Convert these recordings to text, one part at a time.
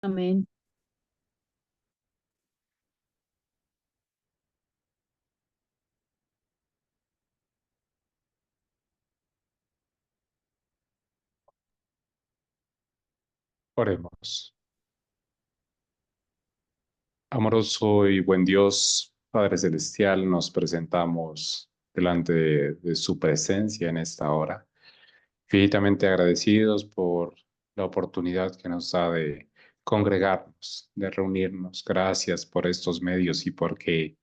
Amén. Oremos. Amoroso y buen Dios, Padre Celestial, nos presentamos delante de su presencia en esta hora, infinitamente agradecidos por la oportunidad que nos da de congregarnos, de reunirnos. Gracias por estos medios y porque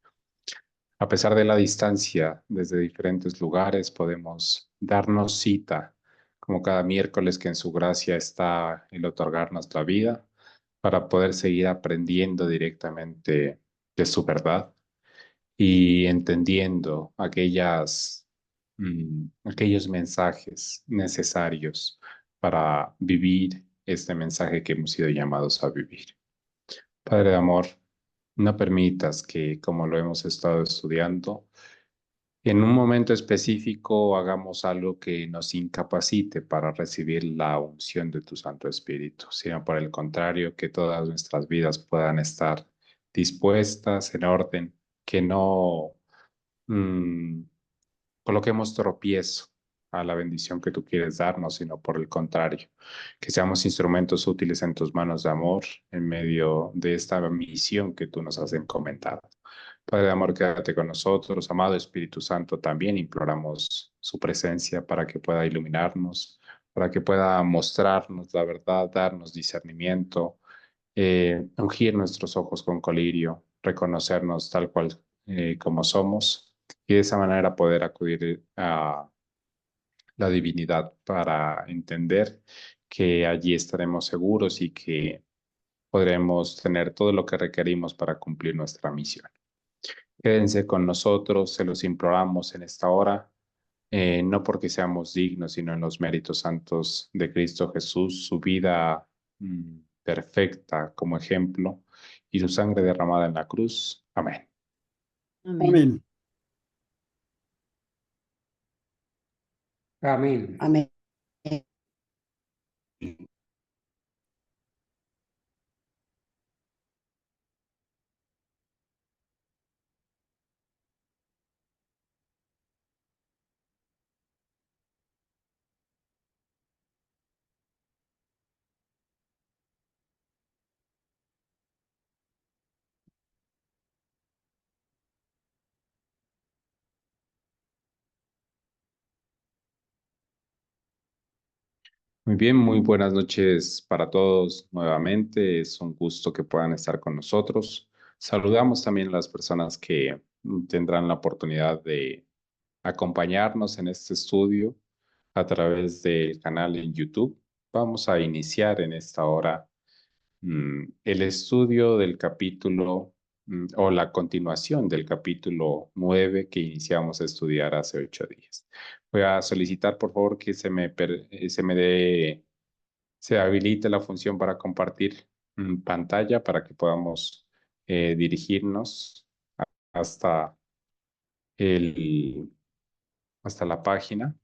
a pesar de la distancia desde diferentes lugares podemos darnos cita, como cada miércoles que en su gracia está el otorgarnos la vida para poder seguir aprendiendo directamente de su verdad y entendiendo aquellos mensajes necesarios para vivir este mensaje que hemos sido llamados a vivir. Padre de amor, no permitas que, como lo hemos estado estudiando, en un momento específico hagamos algo que nos incapacite para recibir la unción de tu Santo Espíritu, sino por el contrario, que todas nuestras vidas puedan estar dispuestas, en orden, que no mm, coloquemos tropiezo a la bendición que tú quieres darnos, sino por el contrario, que seamos instrumentos útiles en tus manos de amor en medio de esta misión que tú nos has encomendado. Padre de amor, quédate con nosotros. Amado Espíritu Santo, también imploramos su presencia para que pueda iluminarnos, para que pueda mostrarnos la verdad, darnos discernimiento, ungir nuestros ojos con colirio, reconocernos tal cual como somos y de esa manera poder acudir a la divinidad para entender que allí estaremos seguros y que podremos tener todo lo que requerimos para cumplir nuestra misión. Quédense con nosotros, se los imploramos en esta hora, no porque seamos dignos, sino en los méritos santos de Cristo Jesús, su vida perfecta como ejemplo y su sangre derramada en la cruz. Amén. Amén. Amén. Amén. Amén. Muy bien, muy buenas noches para todos nuevamente. Es un gusto que puedan estar con nosotros. Saludamos también a las personas que tendrán la oportunidad de acompañarnos en este estudio a través del canal en YouTube. Vamos a iniciar en esta hora el estudio del capítulo o la continuación del capítulo 9 que iniciamos a estudiar hace 8 días. Voy a solicitar, por favor, que se habilite la función para compartir pantalla para que podamos dirigirnos hasta el, hasta la página.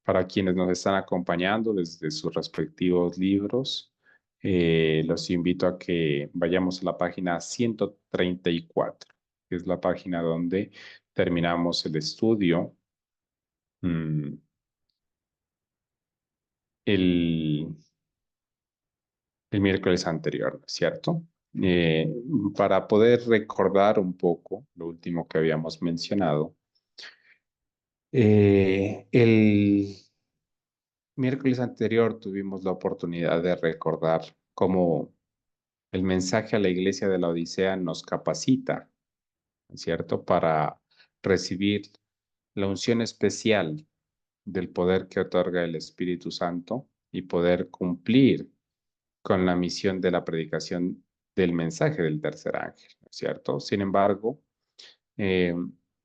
Para quienes nos están acompañando desde sus respectivos libros, los invito a que vayamos a la página 134, que es la página donde terminamos el estudio mm, el, el miércoles anterior, ¿no es cierto? Eh, para poder recordar un poco lo último que habíamos mencionado, el miércoles anterior tuvimos la oportunidad de recordar cómo el mensaje a la iglesia de la Odisea nos capacita, ¿cierto? Para recibir la unción especial del poder que otorga el Espíritu Santo y poder cumplir con la misión de la predicación del mensaje del tercer ángel, ¿cierto? Sin embargo, eh,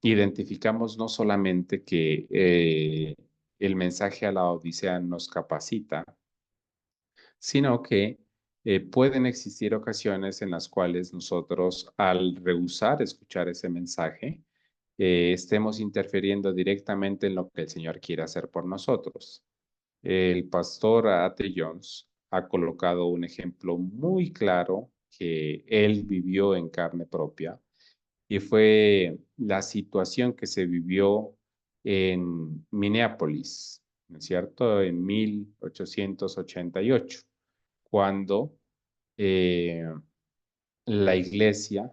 identificamos no solamente que el mensaje a la Odisea nos capacita, sino que pueden existir ocasiones en las cuales nosotros, al rehusar escuchar ese mensaje, estemos interfiriendo directamente en lo que el Señor quiere hacer por nosotros. El pastor A.T. Jones ha colocado un ejemplo muy claro que él vivió en carne propia y fue la situación que se vivió en Minneapolis, ¿no es cierto? En 1888, cuando eh, la iglesia,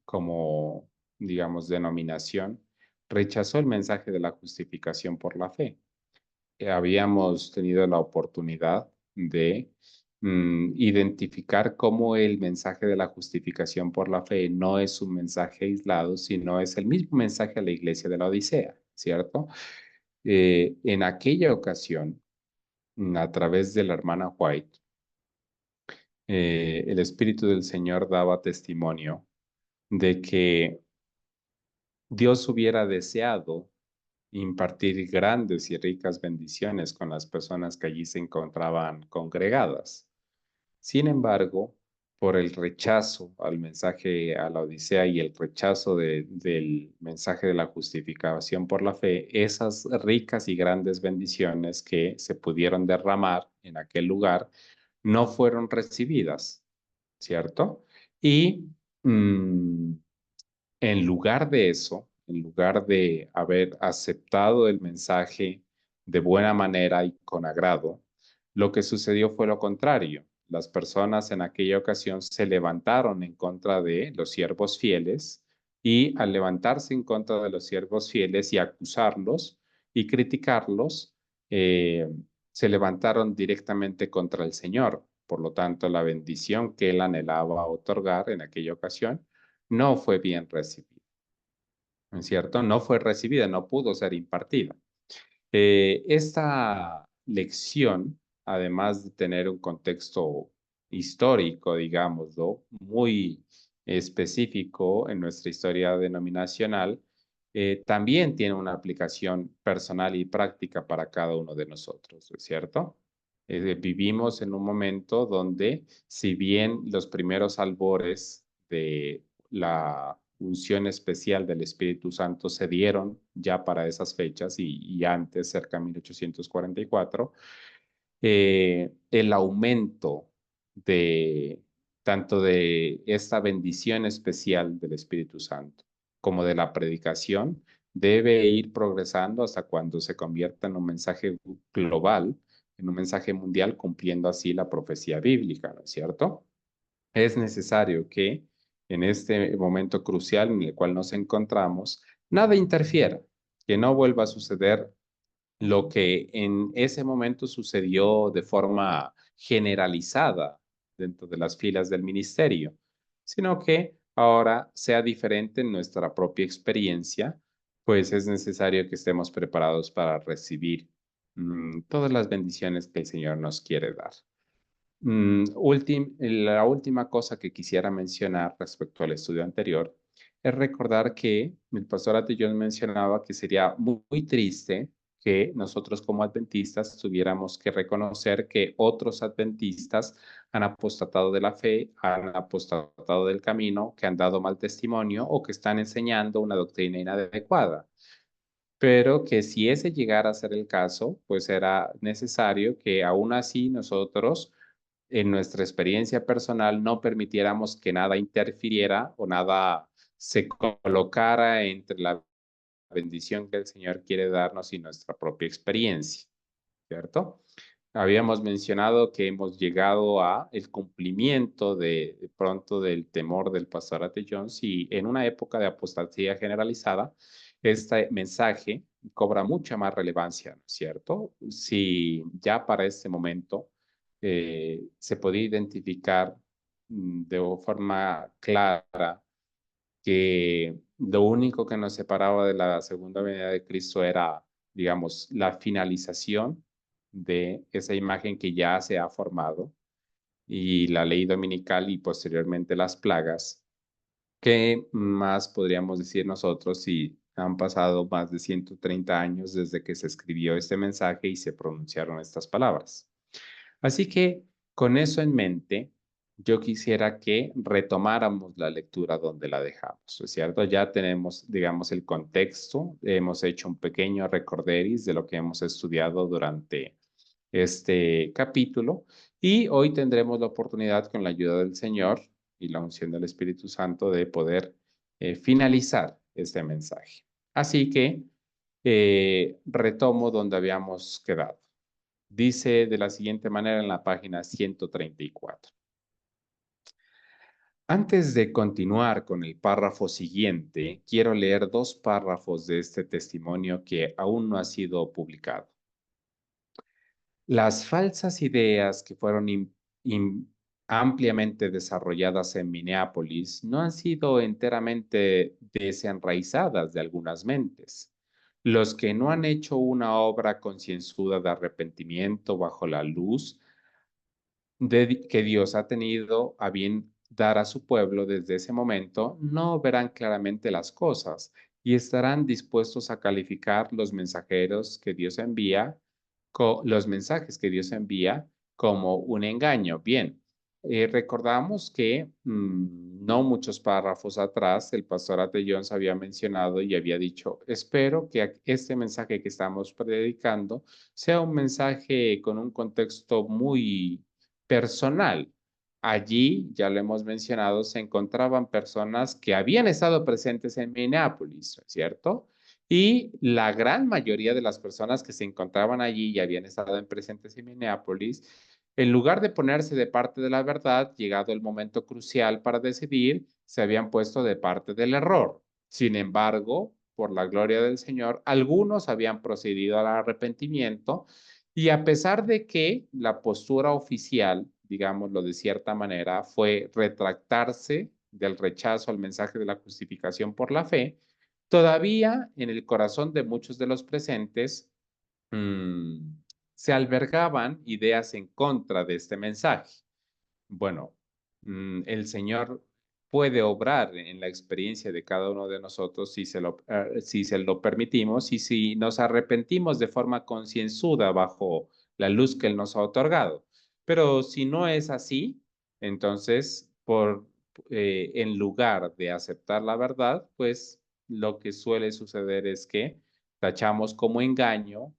como digamos denominación, rechazó el mensaje de la justificación por la fe. Habíamos tenido la oportunidad de identificar cómo el mensaje de la justificación por la fe no es un mensaje aislado, sino es el mismo mensaje a la iglesia de la Odisea, ¿cierto? En aquella ocasión, a través de la hermana White, el Espíritu del Señor daba testimonio de que Dios hubiera deseado impartir grandes y ricas bendiciones con las personas que allí se encontraban congregadas. Sin embargo, por el rechazo al mensaje a la Odisea y el rechazo del mensaje de la justificación por la fe, esas ricas y grandes bendiciones que se pudieron derramar en aquel lugar no fueron recibidas, ¿cierto? Y mm, en lugar de eso, en lugar de haber aceptado el mensaje de buena manera y con agrado, lo que sucedió fue lo contrario. Las personas en aquella ocasión se levantaron en contra de los siervos fieles y al levantarse en contra de los siervos fieles y acusarlos y criticarlos, se levantaron directamente contra el Señor. Por lo tanto, la bendición que él anhelaba otorgar en aquella ocasión no fue bien recibida, ¿no es cierto? No fue recibida, no pudo ser impartida. Esta lección, además de tener un contexto histórico, digámoslo, muy específico en nuestra historia denominacional, también tiene una aplicación personal y práctica para cada uno de nosotros, ¿es cierto? Vivimos en un momento donde, si bien los primeros albores de la unción especial del Espíritu Santo se dieron ya para esas fechas y antes, cerca de 1844, el aumento de tanto de esta bendición especial del Espíritu Santo como de la predicación debe ir progresando hasta cuando se convierta en un mensaje global, en un mensaje mundial, cumpliendo así la profecía bíblica, ¿no es cierto? Es necesario que en este momento crucial en el cual nos encontramos, nada interfiera, que no vuelva a suceder lo que en ese momento sucedió de forma generalizada dentro de las filas del ministerio, sino que ahora sea diferente en nuestra propia experiencia, pues es necesario que estemos preparados para recibir todas las bendiciones que el Señor nos quiere dar. La última cosa que quisiera mencionar respecto al estudio anterior es recordar que el pastor Atillón mencionaba que sería muy triste que nosotros como adventistas tuviéramos que reconocer que otros adventistas han apostatado de la fe, han apostatado del camino, que han dado mal testimonio o que están enseñando una doctrina inadecuada. Pero que si ese llegara a ser el caso, pues era necesario que aún así nosotros en nuestra experiencia personal no permitiéramos que nada interfiriera o nada se colocara entre la bendición que el Señor quiere darnos y nuestra propia experiencia, ¿cierto? Habíamos mencionado que hemos llegado a el cumplimiento de pronto del temor del pastor A.T. Jones y en una época de apostasía generalizada, este mensaje cobra mucha más relevancia, ¿no es cierto? Si ya para este momento se podía identificar de forma clara que lo único que nos separaba de la segunda venida de Cristo era, digamos, la finalización de esa imagen que ya se ha formado y la ley dominical y posteriormente las plagas. ¿Qué más podríamos decir nosotros si han pasado más de 130 años desde que se escribió este mensaje y se pronunciaron estas palabras? Así que con eso en mente, yo quisiera que retomáramos la lectura donde la dejamos, ¿es cierto? Ya tenemos, digamos, el contexto, hemos hecho un pequeño recorderis de lo que hemos estudiado durante este capítulo Y hoy tendremos la oportunidad, con la ayuda del Señor y la unción del Espíritu Santo, de poder finalizar este mensaje. Así que retomo donde habíamos quedado. Dice de la siguiente manera en la página 134. Antes de continuar con el párrafo siguiente, quiero leer dos párrafos de este testimonio que aún no ha sido publicado. Las falsas ideas que fueron ampliamente desarrolladas en Minneapolis no han sido enteramente desenraizadas de algunas mentes. Los que no han hecho una obra concienzuda de arrepentimiento bajo la luz que Dios ha tenido a bien dar a su pueblo desde ese momento, no verán claramente las cosas y estarán dispuestos a calificar los mensajeros que Dios envía, los mensajes que Dios envía como un engaño. Bien, recordamos que no muchos párrafos atrás, el pastor Ate Jones había mencionado y había dicho: espero que este mensaje que estamos predicando sea un mensaje con un contexto muy personal. Allí, ya lo hemos mencionado, se encontraban personas que habían estado presentes en Minneapolis, ¿cierto? Y la gran mayoría de las personas que se encontraban allí y habían estado presentes en Minneapolis, en lugar de ponerse de parte de la verdad, llegado el momento crucial para decidir, se habían puesto de parte del error. Sin embargo, por la gloria del Señor, algunos habían procedido al arrepentimiento y a pesar de que la postura oficial, digámoslo de cierta manera, fue retractarse del rechazo al mensaje de la justificación por la fe, todavía en el corazón de muchos de los presentes mmm, se albergaban ideas en contra de este mensaje. Bueno, el Señor puede obrar en la experiencia de cada uno de nosotros si se lo permitimos y si nos arrepentimos de forma concienzuda bajo la luz que Él nos ha otorgado. Pero si no es así, entonces, en lugar de aceptar la verdad, pues lo que suele suceder es que tachamos como engaño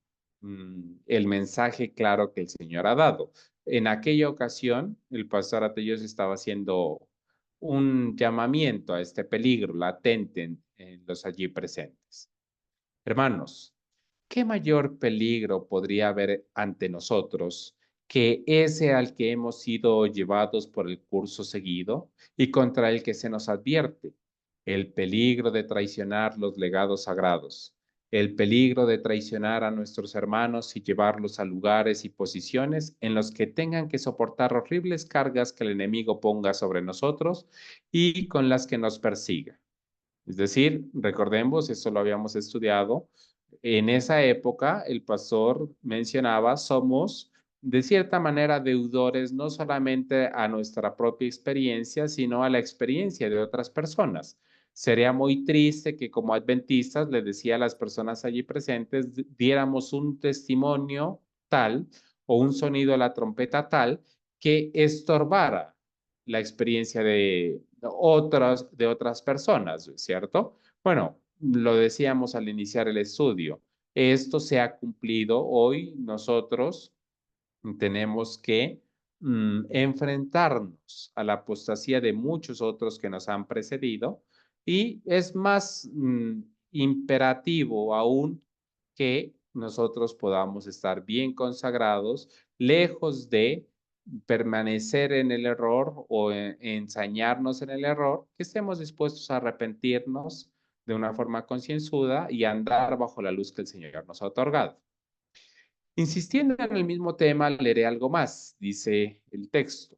el mensaje claro que el Señor ha dado. En aquella ocasión, el pastor Atellos estaba haciendo un llamamiento a este peligro latente en los allí presentes. Hermanos, ¿qué mayor peligro podría haber ante nosotros que ese al que hemos sido llevados por el curso seguido y contra el que se nos advierte? El peligro de traicionar los legados sagrados, el peligro de traicionar a nuestros hermanos y llevarlos a lugares y posiciones en los que tengan que soportar horribles cargas que el enemigo ponga sobre nosotros y con las que nos persiga. Es decir, recordemos, eso lo habíamos estudiado, en esa época el pastor mencionaba, somos de cierta manera deudores no solamente a nuestra propia experiencia, sino a la experiencia de otras personas. Sería muy triste que como adventistas, le decía a las personas allí presentes, diéramos un testimonio tal o un sonido de la trompeta tal que estorbara la experiencia de otras personas, ¿cierto? Bueno, lo decíamos al iniciar el estudio. Esto se ha cumplido hoy. Nosotros tenemos que enfrentarnos a la apostasía de muchos otros que nos han precedido y es más imperativo aún que nosotros podamos estar bien consagrados, lejos de permanecer en el error o ensañarnos en el error, que estemos dispuestos a arrepentirnos de una forma concienzuda y andar bajo la luz que el Señor nos ha otorgado. Insistiendo en el mismo tema, leeré algo más. Dice el texto: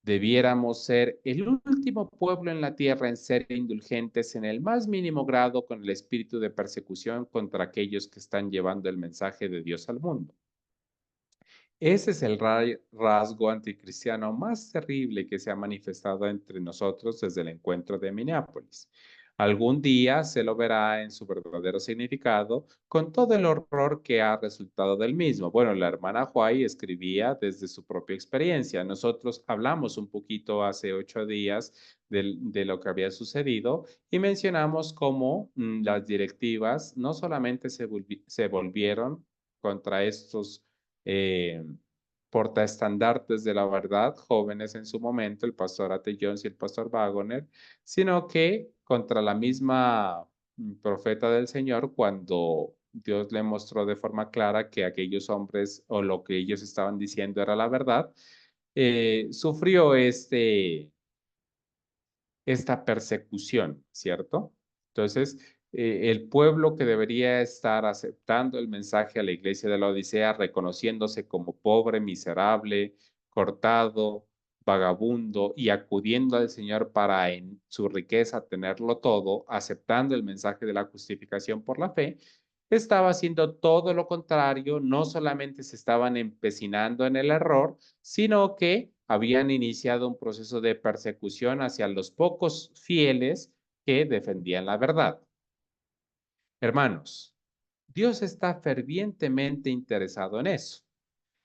debiéramos ser el último pueblo en la tierra en ser indulgentes en el más mínimo grado con el espíritu de persecución contra aquellos que están llevando el mensaje de Dios al mundo. Ese es el rasgo anticristiano más terrible que se ha manifestado entre nosotros desde el encuentro de Minneapolis. Algún día se lo verá en su verdadero significado con todo el horror que ha resultado del mismo. Bueno, la hermana Huay escribía desde su propia experiencia. Nosotros hablamos un poquito hace 8 días de lo que había sucedido y mencionamos cómo las directivas no solamente se volvieron contra estos portaestandartes de la verdad, jóvenes en su momento, el pastor A.T. Jones y el pastor Waggoner, sino que contra la misma profeta del Señor, cuando Dios le mostró de forma clara que aquellos hombres o lo que ellos estaban diciendo era la verdad, sufrió esta persecución, ¿cierto? Entonces, el pueblo que debería estar aceptando el mensaje a la iglesia de la Odisea, reconociéndose como pobre, miserable, cortado, vagabundo y acudiendo al Señor para en su riqueza tenerlo todo, aceptando el mensaje de la justificación por la fe, estaba haciendo todo lo contrario, no solamente se estaban empecinando en el error, sino que habían iniciado un proceso de persecución hacia los pocos fieles que defendían la verdad. Hermanos, Dios está fervientemente interesado en eso.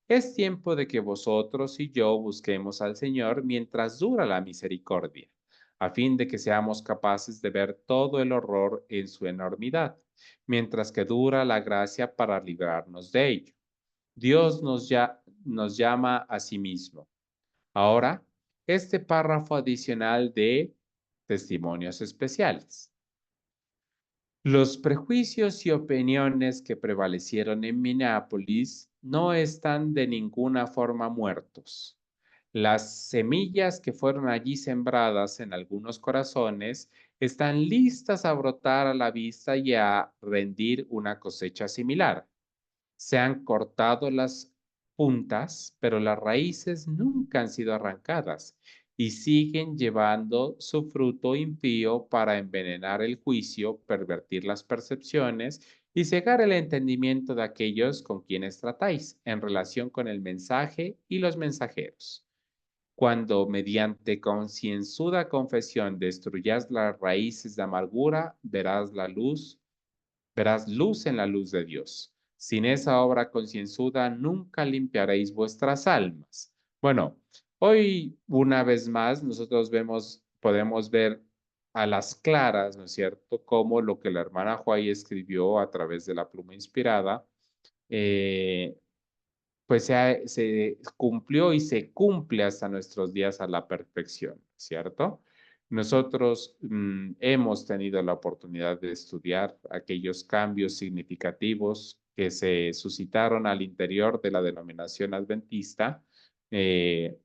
Es tiempo de que vosotros y yo busquemos al Señor mientras dura la misericordia, a fin de que seamos capaces de ver todo el horror en su enormidad, mientras que dura la gracia para librarnos de ello. Dios nos llama a sí mismo. Ahora, este párrafo adicional de testimonios especiales. Los prejuicios y opiniones que prevalecieron en Minneapolis no están de ninguna forma muertos. Las semillas que fueron allí sembradas en algunos corazones están listas a brotar a la vista y a rendir una cosecha similar. Se han cortado las puntas, pero las raíces nunca han sido arrancadas y siguen llevando su fruto impío para envenenar el juicio, pervertir las percepciones y cegar el entendimiento de aquellos con quienes tratáis en relación con el mensaje y los mensajeros. Cuando mediante concienzuda confesión destruyas las raíces de amargura, verás luz en la luz de Dios. Sin esa obra concienzuda nunca limpiaréis vuestras almas. Bueno, hoy una vez más nosotros podemos ver a las claras, ¿no es cierto?, cómo lo que la hermana Huay escribió a través de la pluma inspirada, eh, pues se cumplió y se cumple hasta nuestros días a la perfección, ¿cierto? Nosotros hemos tenido la oportunidad de estudiar aquellos cambios significativos que se suscitaron al interior de la denominación adventista, eh,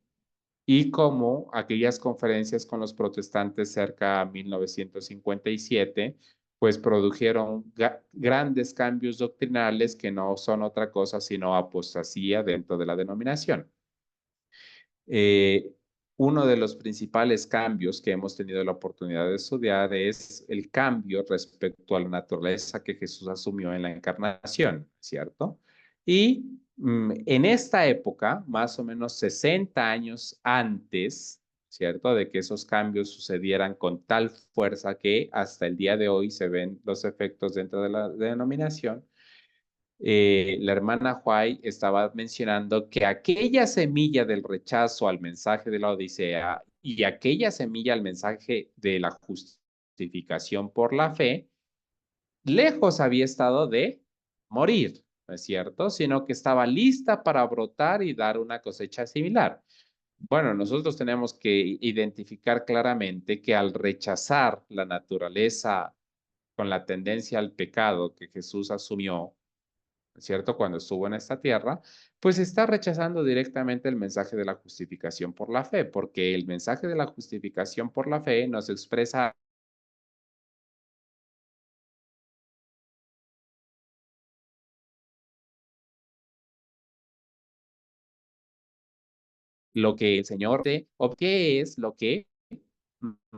y como aquellas conferencias con los protestantes cerca de 1957, pues produjeron grandes cambios doctrinales que no son otra cosa sino apostasía dentro de la denominación. Eh, Uno de los principales cambios que hemos tenido la oportunidad de estudiar es el cambio respecto a la naturaleza que Jesús asumió en la encarnación, ¿cierto? Y en esta época, más o menos 60 años antes, ¿cierto? De que esos cambios sucedieran con tal fuerza que hasta el día de hoy se ven los efectos dentro de la denominación, la hermana Huay estaba mencionando que aquella semilla del rechazo al mensaje de la Odisea y aquella semilla al mensaje de la justificación por la fe, lejos había estado de morir, ¿no es cierto? Sino que estaba lista para brotar y dar una cosecha similar. Bueno, nosotros tenemos que identificar claramente que al rechazar la naturaleza con la tendencia al pecado que Jesús asumió, ¿cierto? Cuando estuvo en esta tierra, pues está rechazando directamente el mensaje de la justificación por la fe, porque el mensaje de la justificación por la fe nos expresa lo que el Señor te, o qué es lo que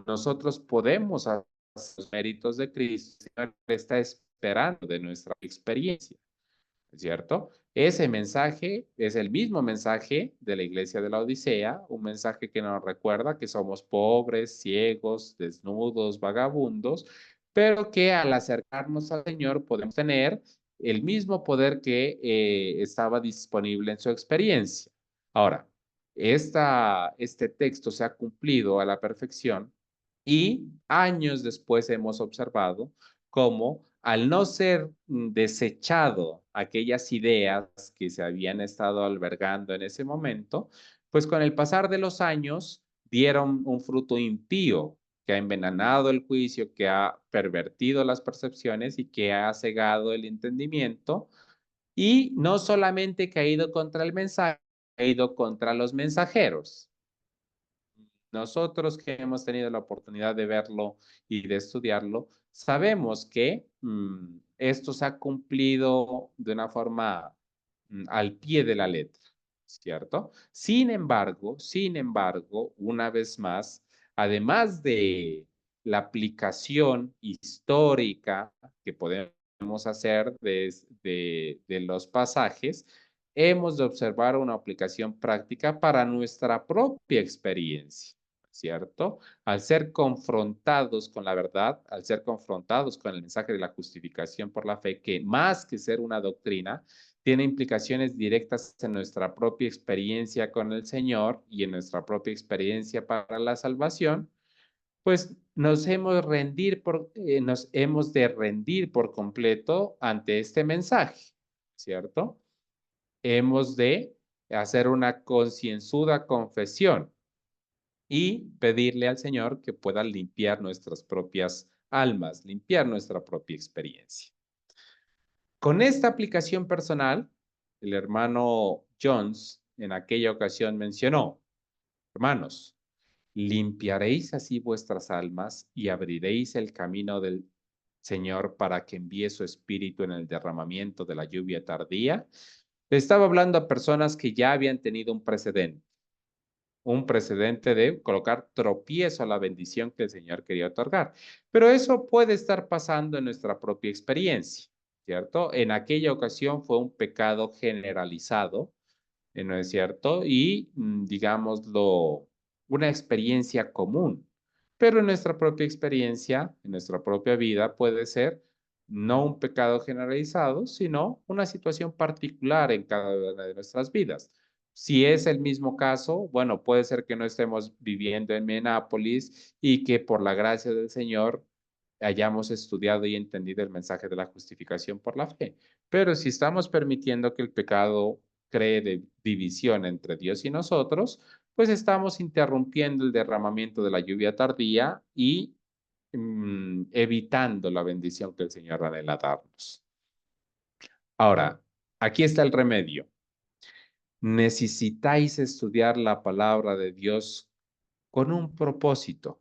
nosotros podemos hacer los méritos de Cristo, el Señor está esperando de nuestra experiencia. ¿Cierto? Ese mensaje es el mismo mensaje de la iglesia de la Odisea, un mensaje que nos recuerda que somos pobres, ciegos, desnudos, vagabundos, pero que al acercarnos al Señor podemos tener el mismo poder que estaba disponible en su experiencia. Ahora, este texto se ha cumplido a la perfección y años después hemos observado cómo al no ser desechado aquellas ideas que se habían estado albergando en ese momento, pues con el pasar de los años dieron un fruto impío que ha envenenado el juicio, que ha pervertido las percepciones y que ha cegado el entendimiento y no solamente que ha ido contra el mensaje, ha ido contra los mensajeros. Nosotros que hemos tenido la oportunidad de verlo y de estudiarlo, sabemos que esto se ha cumplido de una forma al pie de la letra, ¿cierto? Sin embargo, una vez más, además de la aplicación histórica que podemos hacer de los pasajes, hemos de observar una aplicación práctica para nuestra propia experiencia. ¿Cierto? Al ser confrontados con la verdad, al ser confrontados con el mensaje de la justificación por la fe, que más que ser una doctrina, tiene implicaciones directas en nuestra propia experiencia con el Señor y en nuestra propia experiencia para la salvación, pues nos hemos de rendir por completo ante este mensaje, ¿cierto? Hemos de hacer una concienzuda confesión y pedirle al Señor que pueda limpiar nuestras propias almas, limpiar nuestra propia experiencia. Con esta aplicación personal, el hermano Jones en aquella ocasión mencionó, hermanos, limpiaréis así vuestras almas y abriréis el camino del Señor para que envíe su espíritu en el derramamiento de la lluvia tardía. Le estaba hablando a personas que ya habían tenido un precedente de colocar tropiezo a la bendición que el Señor quería otorgar. Pero eso puede estar pasando en nuestra propia experiencia, ¿cierto? En aquella ocasión fue un pecado generalizado, ¿no es cierto? Y, digámoslo, una experiencia común. Pero en nuestra propia experiencia, en nuestra propia vida, puede ser no un pecado generalizado, sino una situación particular en cada una de nuestras vidas. Si es el mismo caso, bueno, puede ser que no estemos viviendo en Minneapolis y que por la gracia del Señor hayamos estudiado y entendido el mensaje de la justificación por la fe. Pero si estamos permitiendo que el pecado cree división entre Dios y nosotros, pues estamos interrumpiendo el derramamiento de la lluvia tardía y evitando la bendición que el Señor anhela darnos. Ahora, aquí está el remedio. Necesitáis estudiar la palabra de Dios con un propósito,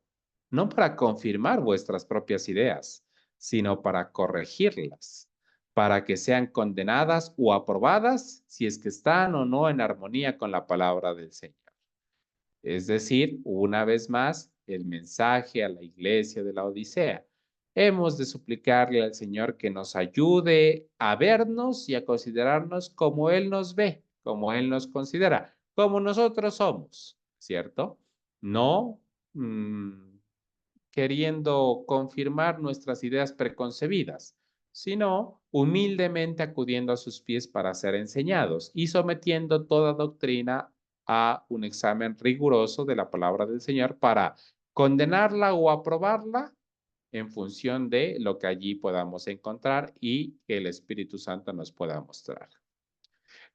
no para confirmar vuestras propias ideas, sino para corregirlas, para que sean condenadas o aprobadas si es que están o no en armonía con la palabra del Señor. Es decir, una vez más, el mensaje a la iglesia de la Odisea. Hemos de suplicarle al Señor que nos ayude a vernos y a considerarnos como Él nos ve, como Él nos considera, como nosotros somos, ¿cierto? No queriendo confirmar nuestras ideas preconcebidas, sino humildemente acudiendo a sus pies para ser enseñados y sometiendo toda doctrina a un examen riguroso de la palabra del Señor para condenarla o aprobarla en función de lo que allí podamos encontrar y que el Espíritu Santo nos pueda mostrar.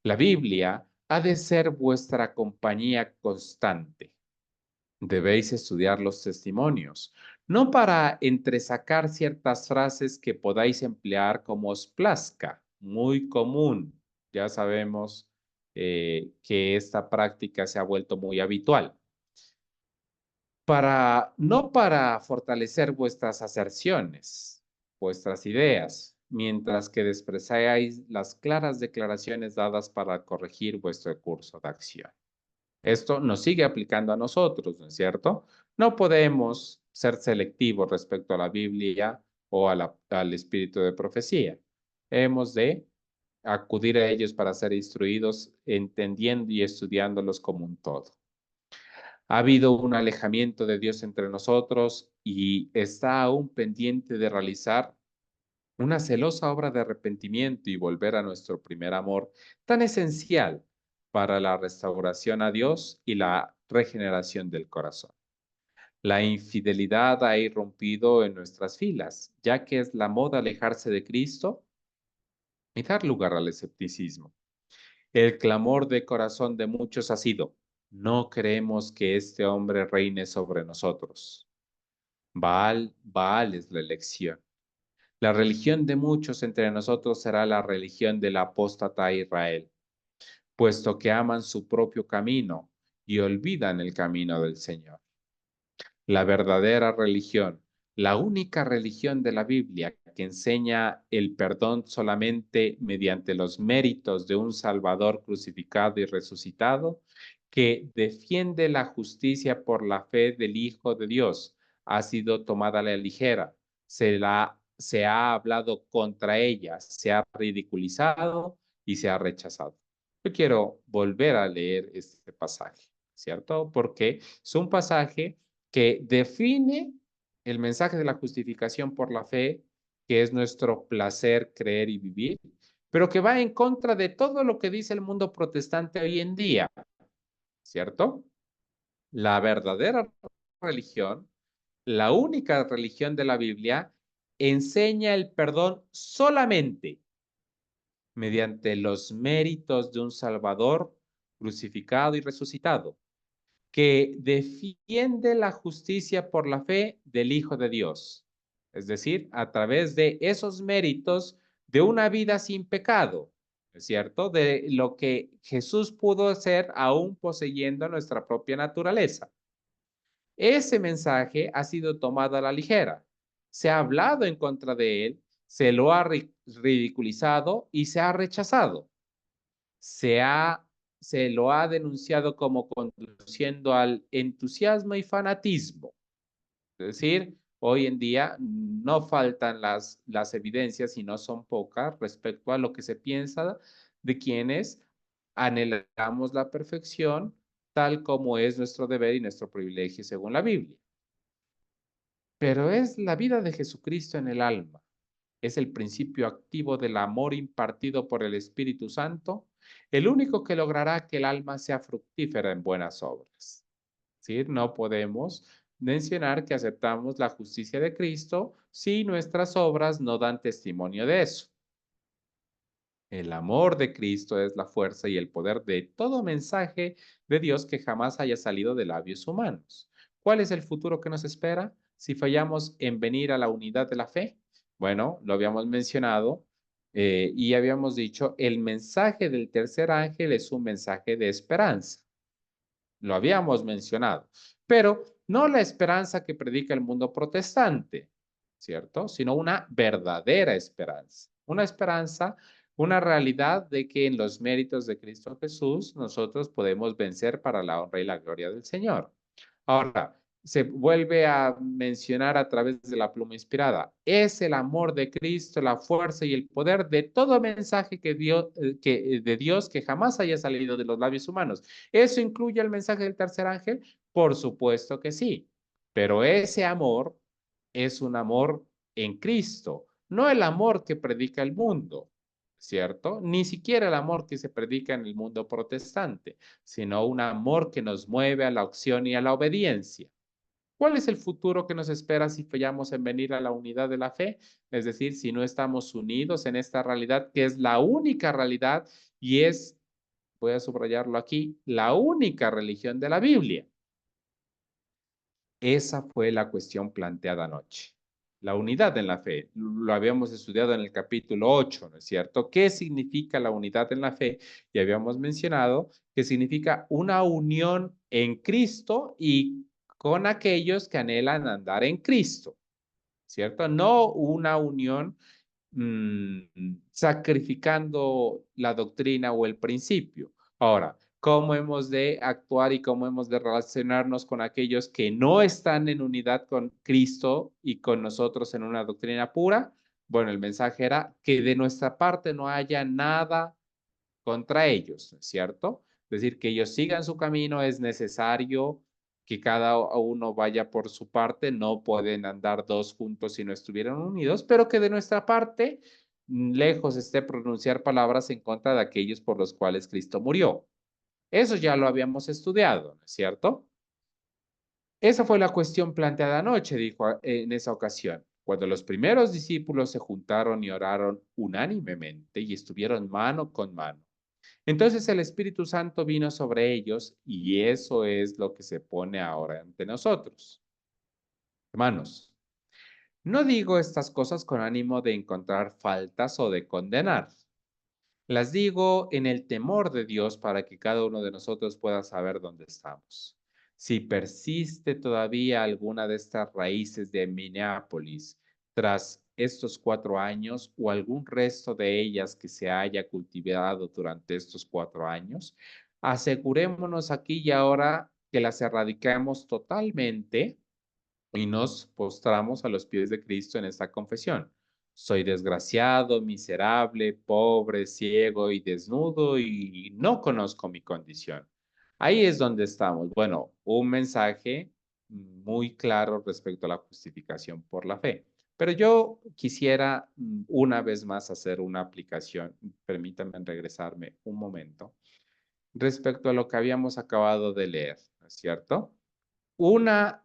La Biblia ha de ser vuestra compañía constante. Debéis estudiar los testimonios, no para entresacar ciertas frases que podáis emplear como os plazca, muy común. Ya sabemos que esta práctica se ha vuelto muy habitual. No para fortalecer vuestras aserciones, vuestras ideas, mientras que despreciáis las claras declaraciones dadas para corregir vuestro curso de acción. Esto nos sigue aplicando a nosotros, ¿no es cierto? No podemos ser selectivos respecto a la Biblia o al espíritu de profecía. Hemos de acudir a ellos para ser instruidos, entendiendo y estudiándolos como un todo. Ha habido un alejamiento de Dios entre nosotros y está aún pendiente de realizar una celosa obra de arrepentimiento y volver a nuestro primer amor, tan esencial para la restauración a Dios y la regeneración del corazón. La infidelidad ha irrumpido en nuestras filas, ya que es la moda alejarse de Cristo y dar lugar al escepticismo. El clamor de corazón de muchos ha sido: no queremos que este hombre reine sobre nosotros. Baal es la elección. La religión de muchos entre nosotros será la religión del apóstata Israel, puesto que aman su propio camino y olvidan el camino del Señor. La verdadera religión, la única religión de la Biblia que enseña el perdón solamente mediante los méritos de un Salvador crucificado y resucitado, que defiende la justicia por la fe del Hijo de Dios, ha sido tomada a la ligera. Se ha hablado contra ella, se ha ridiculizado y se ha rechazado. Yo quiero volver a leer este pasaje, ¿cierto? Porque es un pasaje que define el mensaje de la justificación por la fe, que es nuestro placer creer y vivir, pero que va en contra de todo lo que dice el mundo protestante hoy en día, ¿cierto? La verdadera religión, la única religión de la Biblia, enseña el perdón solamente mediante los méritos de un Salvador crucificado y resucitado, que defiende la justicia por la fe del Hijo de Dios, es decir, a través de esos méritos de una vida sin pecado, ¿es cierto? De lo que Jesús pudo hacer aún poseyendo nuestra propia naturaleza. Ese mensaje ha sido tomado a la ligera. Se ha hablado en contra de él, se lo ha ridiculizado y se ha rechazado. Se ha, se lo ha denunciado como conduciendo al entusiasmo y fanatismo. Es decir, hoy en día no faltan las evidencias y no son pocas respecto a lo que se piensa de quienes anhelamos la perfección tal como es nuestro deber y nuestro privilegio según la Biblia. Pero es la vida de Jesucristo en el alma, es el principio activo del amor impartido por el Espíritu Santo, el único que logrará que el alma sea fructífera en buenas obras. ¿Sí? No podemos mencionar que aceptamos la justicia de Cristo si nuestras obras no dan testimonio de eso. El amor de Cristo es la fuerza y el poder de todo mensaje de Dios que jamás haya salido de labios humanos. ¿Cuál es el futuro que nos espera si fallamos en venir a la unidad de la fe? Bueno, lo habíamos mencionado y habíamos dicho, el mensaje del tercer ángel es un mensaje de esperanza. Lo habíamos mencionado, pero no la esperanza que predica el mundo protestante, ¿cierto? Sino una verdadera esperanza. Una esperanza, una realidad de que en los méritos de Cristo Jesús nosotros podemos vencer para la honra y la gloria del Señor. Ahora, se vuelve a mencionar a través de la pluma inspirada. Es el amor de Cristo, la fuerza y el poder de todo mensaje de Dios que jamás haya salido de los labios humanos. ¿Eso incluye el mensaje del tercer ángel? Por supuesto que sí, pero ese amor es un amor en Cristo, no el amor que predica el mundo, ¿cierto? Ni siquiera el amor que se predica en el mundo protestante, sino un amor que nos mueve a la acción y a la obediencia. ¿Cuál es el futuro que nos espera si fallamos en venir a la unidad de la fe? Es decir, si no estamos unidos en esta realidad, que es la única realidad y es, voy a subrayarlo aquí, la única religión de la Biblia. Esa fue la cuestión planteada anoche. La unidad en la fe, lo habíamos estudiado en el capítulo 8, ¿no es cierto? ¿Qué significa la unidad en la fe? Y habíamos mencionado que significa una unión en Cristo y con aquellos que anhelan andar en Cristo, ¿cierto? No una unión sacrificando la doctrina o el principio. Ahora, ¿cómo hemos de actuar y cómo hemos de relacionarnos con aquellos que no están en unidad con Cristo y con nosotros en una doctrina pura? Bueno, el mensaje era que de nuestra parte no haya nada contra ellos, ¿cierto? Es decir, que ellos sigan su camino, es necesario que cada uno vaya por su parte, no pueden andar dos juntos si no estuvieran unidos, pero que de nuestra parte, lejos esté pronunciar palabras en contra de aquellos por los cuales Cristo murió. Eso ya lo habíamos estudiado, ¿no es cierto? Esa fue la cuestión planteada anoche, dijo en esa ocasión, cuando los primeros discípulos se juntaron y oraron unánimemente y estuvieron mano con mano. Entonces el Espíritu Santo vino sobre ellos y eso es lo que se pone ahora ante nosotros. Hermanos, no digo estas cosas con ánimo de encontrar faltas o de condenar. Las digo en el temor de Dios para que cada uno de nosotros pueda saber dónde estamos. Si persiste todavía alguna de estas raíces de Minneapolis tras estos 4 años o algún resto de ellas que se haya cultivado durante estos 4 años, asegurémonos aquí y ahora que las erradicamos totalmente y nos postramos a los pies de Cristo en esta confesión. Soy desgraciado, miserable, pobre, ciego y desnudo y no conozco mi condición. Ahí es donde estamos. Bueno, un mensaje muy claro respecto a la justificación por la fe. Pero yo quisiera una vez más hacer una aplicación. Permítanme regresarme un momento respecto a lo que habíamos acabado de leer, ¿no es cierto? Una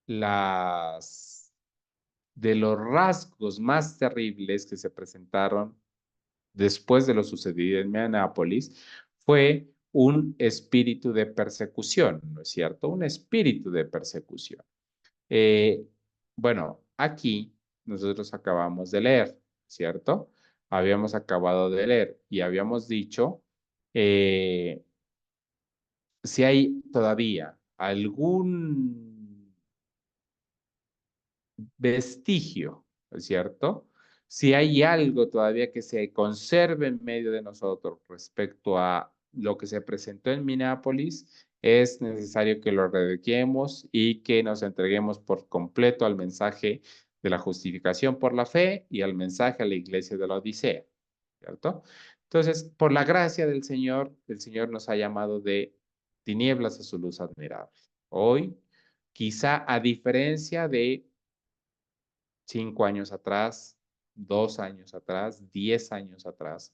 las de los rasgos más terribles que se presentaron después de lo sucedido en Minneapolis fue un espíritu de persecución, ¿no es cierto? Un espíritu de persecución. Eh, bueno, aquí nosotros acabamos de leer, ¿cierto? Habíamos acabado de leer y habíamos dicho eh, si hay todavía algún vestigio, ¿es cierto? Si hay algo todavía que se conserve en medio de nosotros respecto a lo que se presentó en Minneapolis, es necesario que lo erradiquemos y que nos entreguemos por completo al mensaje de la justificación por la fe y al mensaje a la iglesia de la Odisea, ¿cierto? Entonces, por la gracia del Señor, el Señor nos ha llamado de tinieblas a su luz admirable. Hoy, quizá a diferencia de 5 años atrás, 2 años atrás, 10 años atrás,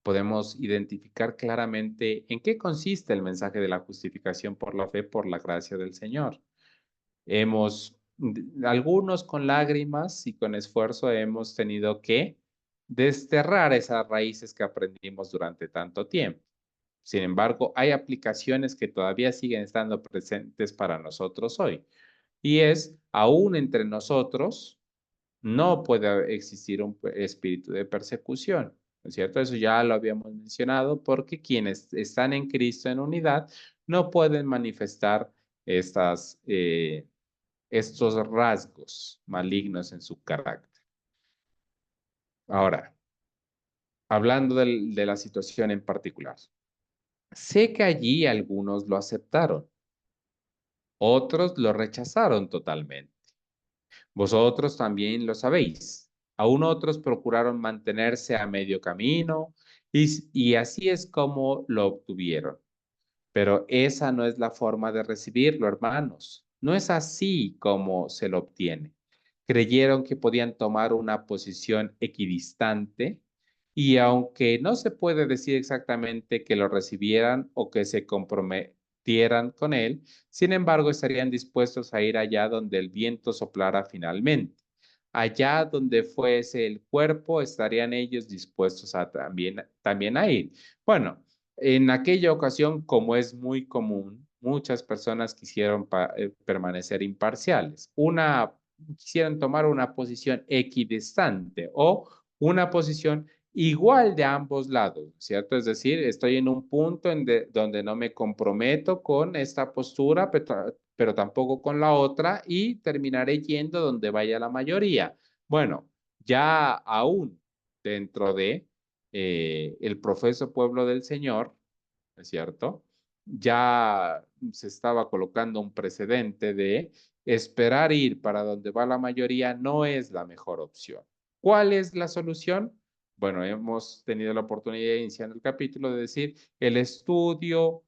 podemos identificar claramente en qué consiste el mensaje de la justificación por la fe, por la gracia del Señor. Algunos con lágrimas y con esfuerzo hemos tenido que desterrar esas raíces que aprendimos durante tanto tiempo. Sin embargo, hay aplicaciones que todavía siguen estando presentes para nosotros hoy. Y es, aún entre nosotros, no puede existir un espíritu de persecución, ¿no es cierto? Eso ya lo habíamos mencionado porque quienes están en Cristo en unidad no pueden manifestar estas, estos rasgos malignos en su carácter. Ahora, hablando de la situación en particular, sé que allí algunos lo aceptaron, otros lo rechazaron totalmente. Vosotros también lo sabéis. Aún otros procuraron mantenerse a medio camino y así es como lo obtuvieron. Pero esa no es la forma de recibirlo, hermanos. No es así como se lo obtiene. Creyeron que podían tomar una posición equidistante y aunque no se puede decir exactamente que lo recibieran o que se comprometieran con él, sin embargo estarían dispuestos a ir allá donde el viento soplara finalmente. Allá donde fuese el cuerpo, estarían ellos dispuestos a también a ir. Bueno, en aquella ocasión, como es muy común, muchas personas quisieron permanecer imparciales. Quisieron tomar una posición equidistante o una posición igual de ambos lados, ¿cierto? Es decir, estoy en un punto donde no me comprometo con esta postura, pero tampoco con la otra y terminaré yendo donde vaya la mayoría. Bueno, ya aún dentro de el profeso pueblo del Señor, ¿es cierto? Ya se estaba colocando un precedente de esperar ir para donde va la mayoría no es la mejor opción. ¿Cuál es la solución? Bueno, hemos tenido la oportunidad, iniciando el capítulo, de decir, el estudio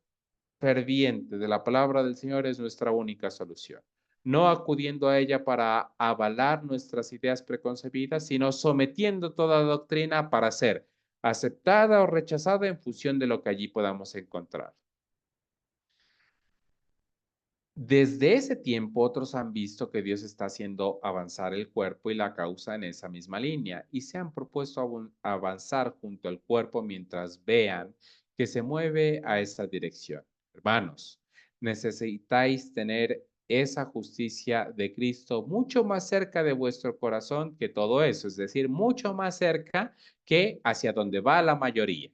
ferviente de la palabra del Señor es nuestra única solución. No acudiendo a ella para avalar nuestras ideas preconcebidas, sino sometiendo toda doctrina para ser aceptada o rechazada en función de lo que allí podamos encontrar. Desde ese tiempo, otros han visto que Dios está haciendo avanzar el cuerpo y la causa en esa misma línea y se han propuesto avanzar junto al cuerpo mientras vean que se mueve a esa dirección. Hermanos, necesitáis tener esa justicia de Cristo mucho más cerca de vuestro corazón que todo eso, es decir, mucho más cerca que hacia donde va la mayoría.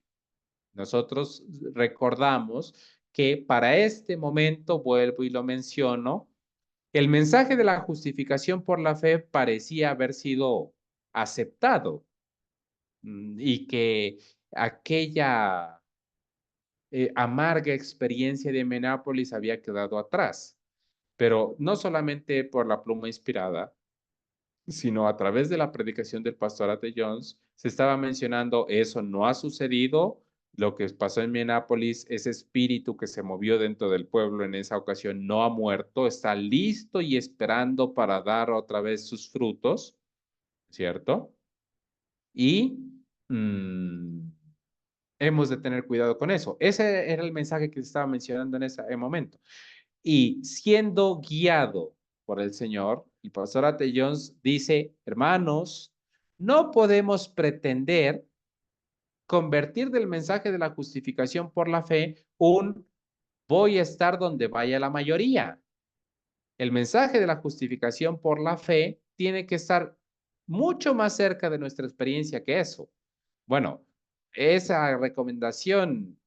Nosotros recordamos que para este momento, vuelvo y lo menciono, el mensaje de la justificación por la fe parecía haber sido aceptado y que aquella amarga experiencia de Menápolis había quedado atrás. Pero no solamente por la pluma inspirada, sino a través de la predicación del pastor A.T. Jones, se estaba mencionando eso no ha sucedido, lo que pasó en Minneapolis, ese espíritu que se movió dentro del pueblo en esa ocasión no ha muerto, está listo y esperando para dar otra vez sus frutos, ¿cierto? Y mmm, hemos de tener cuidado con eso. Ese era el mensaje que se estaba mencionando en ese momento. Y siendo guiado por el Señor, el pastor A.T. Jones dice, hermanos, no podemos pretender convertir del mensaje de la justificación por la fe un voy a estar donde vaya la mayoría. El mensaje de la justificación por la fe tiene que estar mucho más cerca de nuestra experiencia que eso. Bueno, esa recomendación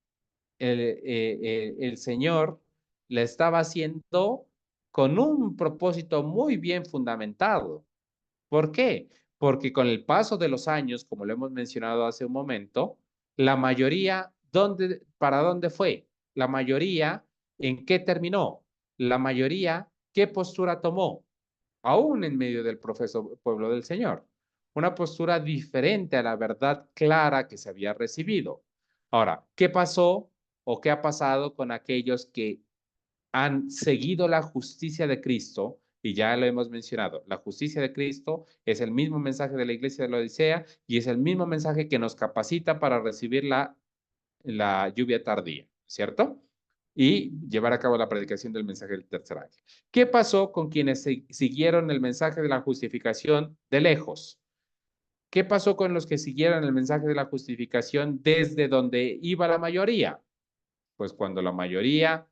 el Señor la estaba haciendo con un propósito muy bien fundamentado. ¿Por qué? Porque con el paso de los años, como lo hemos mencionado hace un momento, la mayoría, ¿para dónde fue? La mayoría, ¿en qué terminó? La mayoría, ¿qué postura tomó? Aún en medio del profeso pueblo del Señor. Una postura diferente a la verdad clara que se había recibido. Ahora, ¿qué pasó o qué ha pasado con aquellos que han seguido la justicia de Cristo? Y ya lo hemos mencionado, la justicia de Cristo es el mismo mensaje de la iglesia de la Odisea y es el mismo mensaje que nos capacita para recibir la lluvia tardía, ¿cierto? Y llevar a cabo la predicación del mensaje del tercer ángel. ¿Qué pasó con quienes siguieron el mensaje de la justificación de lejos? ¿Qué pasó con los que siguieron el mensaje de la justificación desde donde iba la mayoría? Pues cuando la mayoría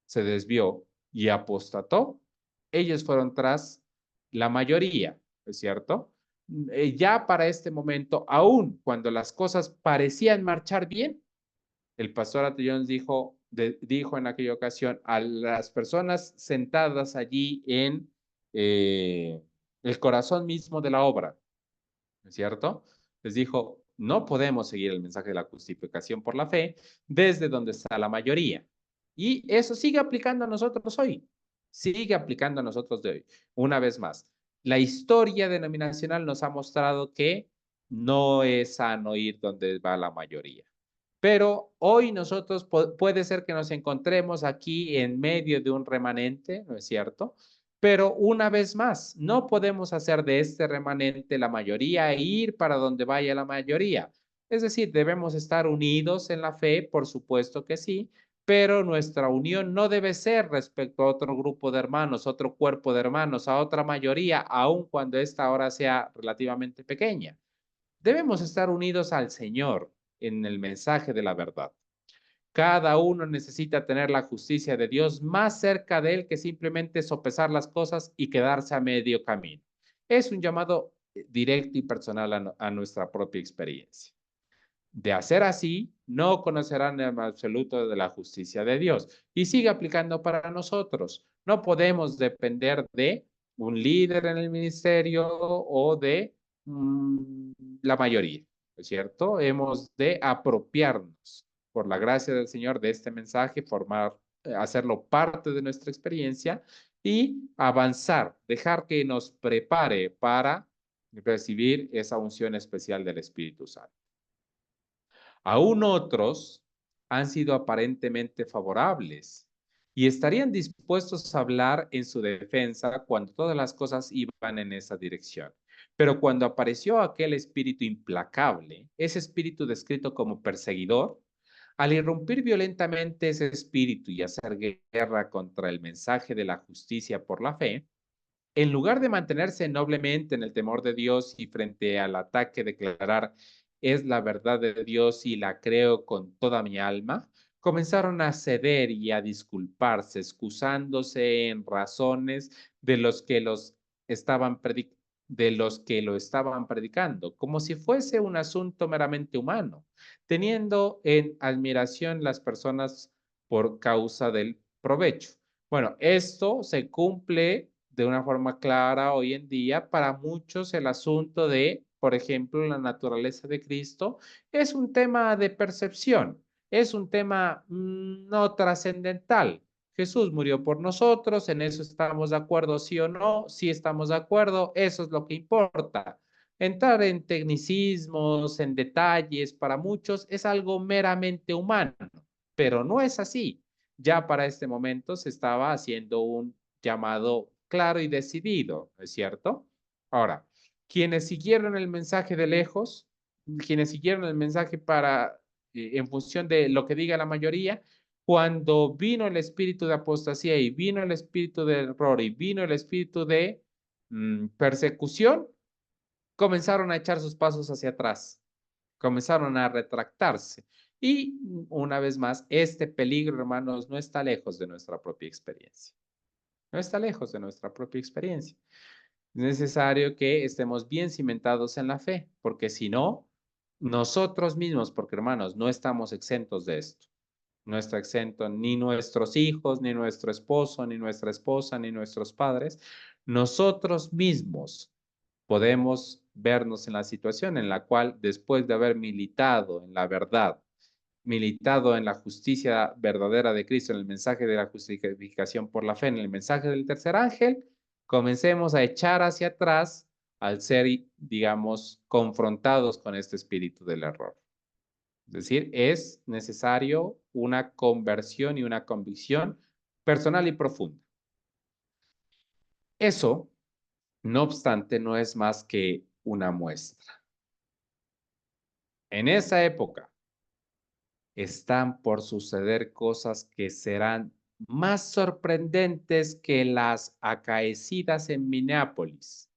se desvió y apostató, ellos fueron tras la mayoría, ¿es cierto? Ya para este momento, aún cuando las cosas parecían marchar bien, el pastor Atillón dijo en aquella ocasión a las personas sentadas allí en el corazón mismo de la obra, ¿no es cierto? Les dijo, no podemos seguir el mensaje de la justificación por la fe desde donde está la mayoría. Y eso sigue aplicando a nosotros hoy, sigue aplicando a nosotros de hoy. Una vez más, la historia denominacional nos ha mostrado que no es sano ir donde va la mayoría. Pero hoy nosotros puede ser que nos encontremos aquí en medio de un remanente, ¿no es cierto? Pero una vez más, no podemos hacer de este remanente la mayoría e ir para donde vaya la mayoría. Es decir, debemos estar unidos en la fe, por supuesto que sí, pero nuestra unión no debe ser respecto a otro grupo de hermanos, otro cuerpo de hermanos, a otra mayoría, aun cuando esta ahora sea relativamente pequeña. Debemos estar unidos al Señor en el mensaje de la verdad. Cada uno necesita tener la justicia de Dios más cerca de él que simplemente sopesar las cosas y quedarse a medio camino. Es un llamado directo y personal a nuestra propia experiencia. De hacer así, no conocerán en absoluto de la justicia de Dios. Y sigue aplicando para nosotros. No podemos depender de un líder en el ministerio o de la mayoría, ¿es cierto? Hemos de apropiarnos por la gracia del Señor de este mensaje, hacerlo parte de nuestra experiencia y avanzar, dejar que nos prepare para recibir esa unción especial del Espíritu Santo. Aún otros han sido aparentemente favorables y estarían dispuestos a hablar en su defensa cuando todas las cosas iban en esa dirección. Pero cuando apareció aquel espíritu implacable, ese espíritu descrito como perseguidor, Al irrumpir violentamente ese espíritu y hacer guerra contra el mensaje de la justicia por la fe, en lugar de mantenerse noblemente en el temor de Dios y frente al ataque declarar es la verdad de Dios y la creo con toda mi alma, comenzaron a ceder y a disculparse, excusándose en razones de los que los estaban de los que lo estaban predicando, como si fuese un asunto meramente humano, teniendo en admiración las personas por causa del provecho. Bueno, esto se cumple de una forma clara hoy en día. Para muchos el asunto de, por ejemplo, la naturaleza de Cristo es un tema de percepción, es un tema no trascendental. Jesús murió por nosotros, en eso estamos de acuerdo, sí o no, sí estamos de acuerdo, eso es lo que importa. Entrar en tecnicismos, en detalles, para muchos es algo meramente humano, pero no es así. Ya para este momento se estaba haciendo un llamado claro y decidido, ¿no es cierto? Ahora, quienes siguieron el mensaje de lejos, quienes siguieron el mensaje en función de lo que diga la mayoría, cuando vino el espíritu de apostasía y vino el espíritu de error y vino el espíritu de persecución, comenzaron a echar sus pasos hacia atrás, comenzaron a retractarse. Y una vez más, este peligro, hermanos, no está lejos de nuestra propia experiencia. No está lejos de nuestra propia experiencia. Es necesario que estemos bien cimentados en la fe, porque si no, nosotros mismos, porque hermanos, no estamos exentos de esto. No está exento ni nuestros hijos, ni nuestro esposo, ni nuestra esposa, ni nuestros padres. Nosotros mismos podemos vernos en la situación en la cual, después de haber militado en la verdad, militado en la justicia verdadera de Cristo, en el mensaje de la justificación por la fe, en el mensaje del tercer ángel, comencemos a echar hacia atrás al ser, digamos, confrontados con este espíritu del error. Es decir, es necesario una conversión y una convicción personal y profunda. Eso, no obstante, no es más que una muestra. En esa época están por suceder cosas que serán más sorprendentes que las acaecidas en Minneapolis,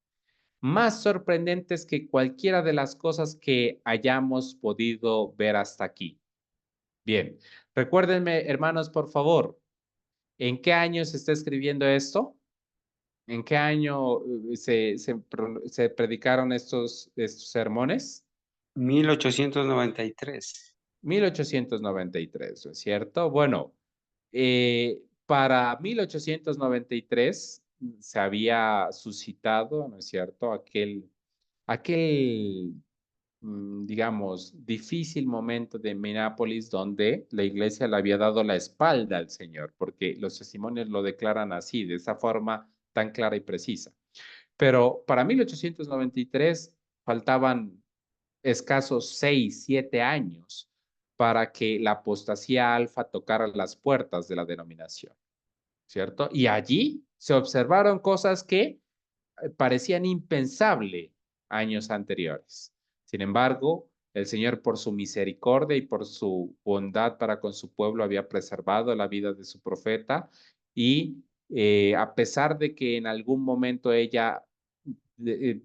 más sorprendentes que cualquiera de las cosas que hayamos podido ver hasta aquí. Bien, recuérdenme, hermanos, por favor, ¿en qué año se está escribiendo esto? ¿En qué año se predicaron estos sermones? 1893. 1893, ¿no es cierto? Bueno, para 1893 se había suscitado, ¿no es cierto? Aquel digamos, difícil momento de Minneapolis donde la iglesia le había dado la espalda al Señor, porque los testimonios lo declaran así, de esa forma tan clara y precisa. Pero para 1893 faltaban escasos 6, 7 años para que la apostasía alfa tocara las puertas de la denominación, ¿cierto? Y allí se observaron cosas que parecían impensables años anteriores. Sin embargo, el Señor por su misericordia y por su bondad para con su pueblo había preservado la vida de su profeta y a pesar de que en algún momento ella eh,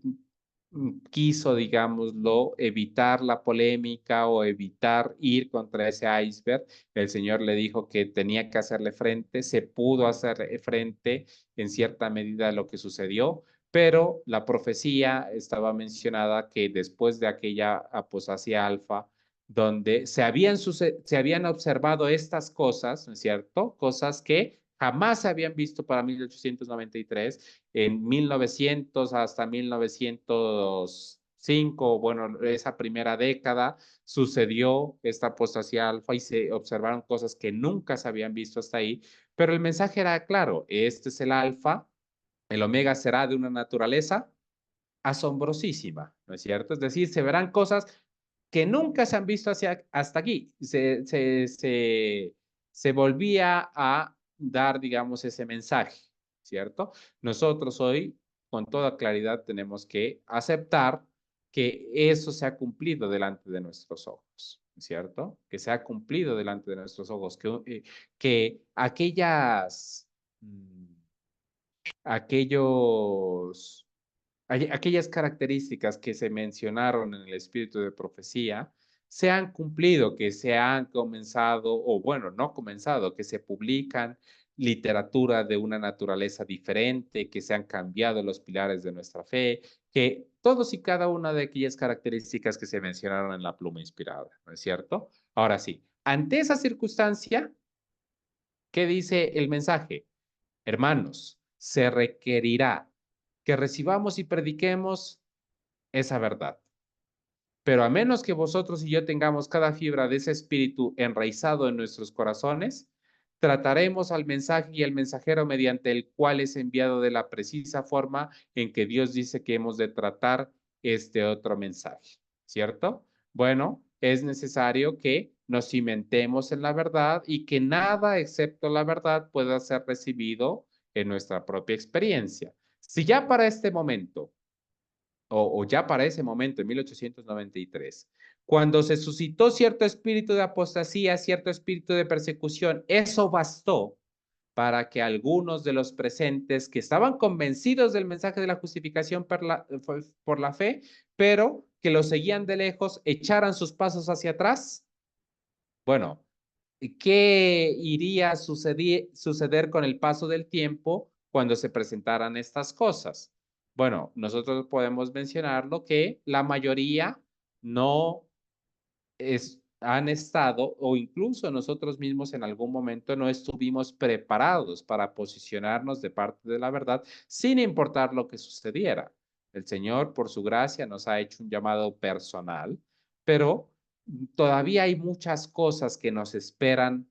quiso, digámoslo, evitar la polémica o evitar ir contra ese iceberg, el Señor le dijo que tenía que hacerle frente, se pudo hacer frente en cierta medida a lo que sucedió, pero la profecía estaba mencionada que después de aquella apostasía alfa, donde se habían observado estas cosas, ¿no es cierto? Cosas que jamás se habían visto para 1893, en 1900 hasta 1905, bueno, esa primera década sucedió esta apostasía alfa y se observaron cosas que nunca se habían visto hasta ahí, pero el mensaje era claro, este es el alfa, el omega será de una naturaleza asombrosísima, ¿no es cierto? Es decir, se verán cosas que nunca se han visto hasta aquí. Se volvía a dar, digamos, ese mensaje, ¿cierto? Nosotros hoy, con toda claridad, tenemos que aceptar que eso se ha cumplido delante de nuestros ojos. ¿cierto? Que se ha cumplido delante de nuestros ojos, que aquellos aquellas características que se mencionaron en el espíritu de profecía se han cumplido, que se han comenzado, o bueno, no comenzado, que se publican literatura de una naturaleza diferente, que se han cambiado los pilares de nuestra fe, que todos y cada una de aquellas características que se mencionaron en la pluma inspirada, ¿no es cierto? Ahora sí, ante esa circunstancia, ¿qué dice el mensaje? Hermanos, se requerirá que recibamos y prediquemos esa verdad. Pero a menos que vosotros y yo tengamos cada fibra de ese espíritu enraizado en nuestros corazones, trataremos al mensaje y al mensajero mediante el cual es enviado de la precisa forma en que Dios dice que hemos de tratar este otro mensaje, ¿cierto? Bueno, es necesario que nos cimentemos en la verdad y que nada excepto la verdad pueda ser recibido en nuestra propia experiencia. Si ya para este momento o ya para ese momento, en 1893, cuando se suscitó cierto espíritu de apostasía, cierto espíritu de persecución, eso bastó para que algunos de los presentes que estaban convencidos del mensaje de la justificación por la fe, pero que lo seguían de lejos, echaran sus pasos hacia atrás. Bueno, ¿qué iría a suceder con el paso del tiempo cuando se presentaran estas cosas? Bueno, nosotros podemos mencionarlo que la mayoría no han estado o incluso nosotros mismos en algún momento no estuvimos preparados para posicionarnos de parte de la verdad sin importar lo que sucediera. El Señor, por su gracia, nos ha hecho un llamado personal, pero todavía hay muchas cosas que nos esperan